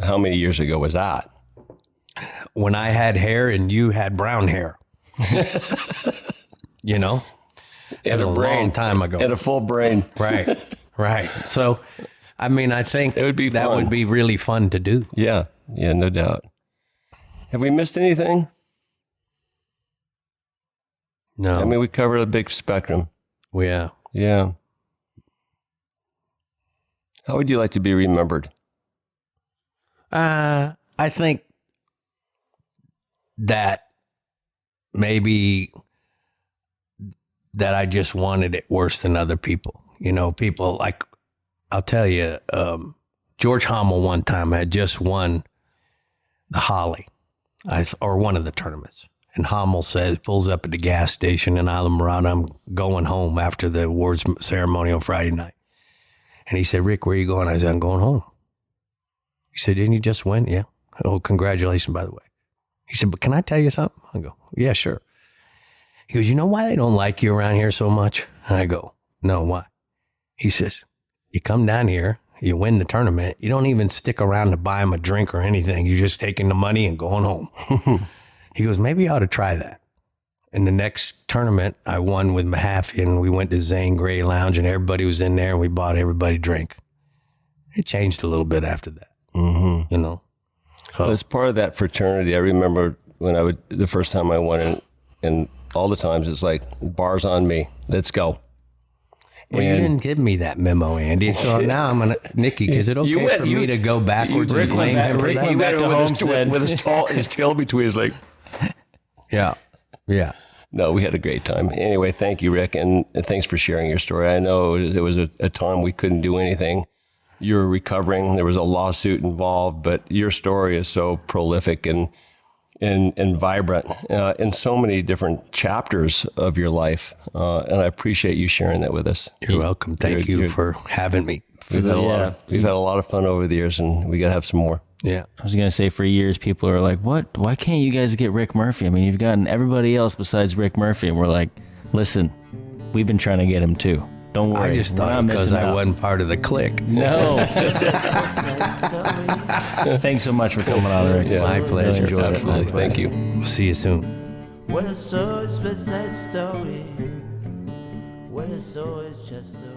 How many years ago was that? When I had hair and you had brown hair. It was a long time ago. And a full brain. Right. So, I mean, I think It would be that fun. would be really fun to do. Yeah, no doubt. Have we missed anything? No. I mean, we covered a big spectrum. Yeah. Yeah. How would you like to be remembered? I think that maybe that I just wanted it worse than other people. People like, I'll tell you, George Hommel one time had just won the Holly, or one of the tournaments. And Hommel pulls up at the gas station in Isla Morada. I'm going home after the awards ceremony on Friday night. And he said, Rick, where are you going? I said, I'm going home. He said, didn't you just win? Yeah. Oh, congratulations, by the way. He said, but can I tell you something? I go, yeah, sure. He goes, you know why they don't like you around here so much? And I go, no, why? He says, you come down here, you win the tournament, you don't even stick around to buy them a drink or anything. You're just taking the money and going home. He goes, maybe you ought to try that. And the next tournament, I won with Mahaffey, and we went to Zane Grey Lounge, and everybody was in there, and we bought everybody a drink. It changed a little bit after that, So, Well, as part of that fraternity, I remember when the first time I went in, and all the times it's like, bars on me, let's go. well, you didn't give me that memo, Andy. So now I'm going to, Nikki, is it okay for me to go backwards and blame him for that? He went to Homestead. with his tail between his legs. Yeah. No, we had a great time. Anyway, thank you, Rick, and thanks for sharing your story. I know it was a time we couldn't do anything. You were recovering. There was a lawsuit involved, but your story is so prolific and vibrant in so many different chapters of your life, and I appreciate you sharing that with us. You're welcome. Thank you for having me. We've had a lot of fun over the years, and we got to have some more. Yeah. I was going to say, for years, people are like, what? Why can't you guys get Rick Murphy? I mean, you've gotten everybody else besides Rick Murphy. And we're like, listen, we've been trying to get him too. Don't worry. I just We're thought not because missing I out. wasn't part of the clique. No. Thanks so much for coming on, Rick. My pleasure. Enjoyed it. Absolutely. Thank you. We'll see you soon. What I saw is West Side Story. What I saw is just a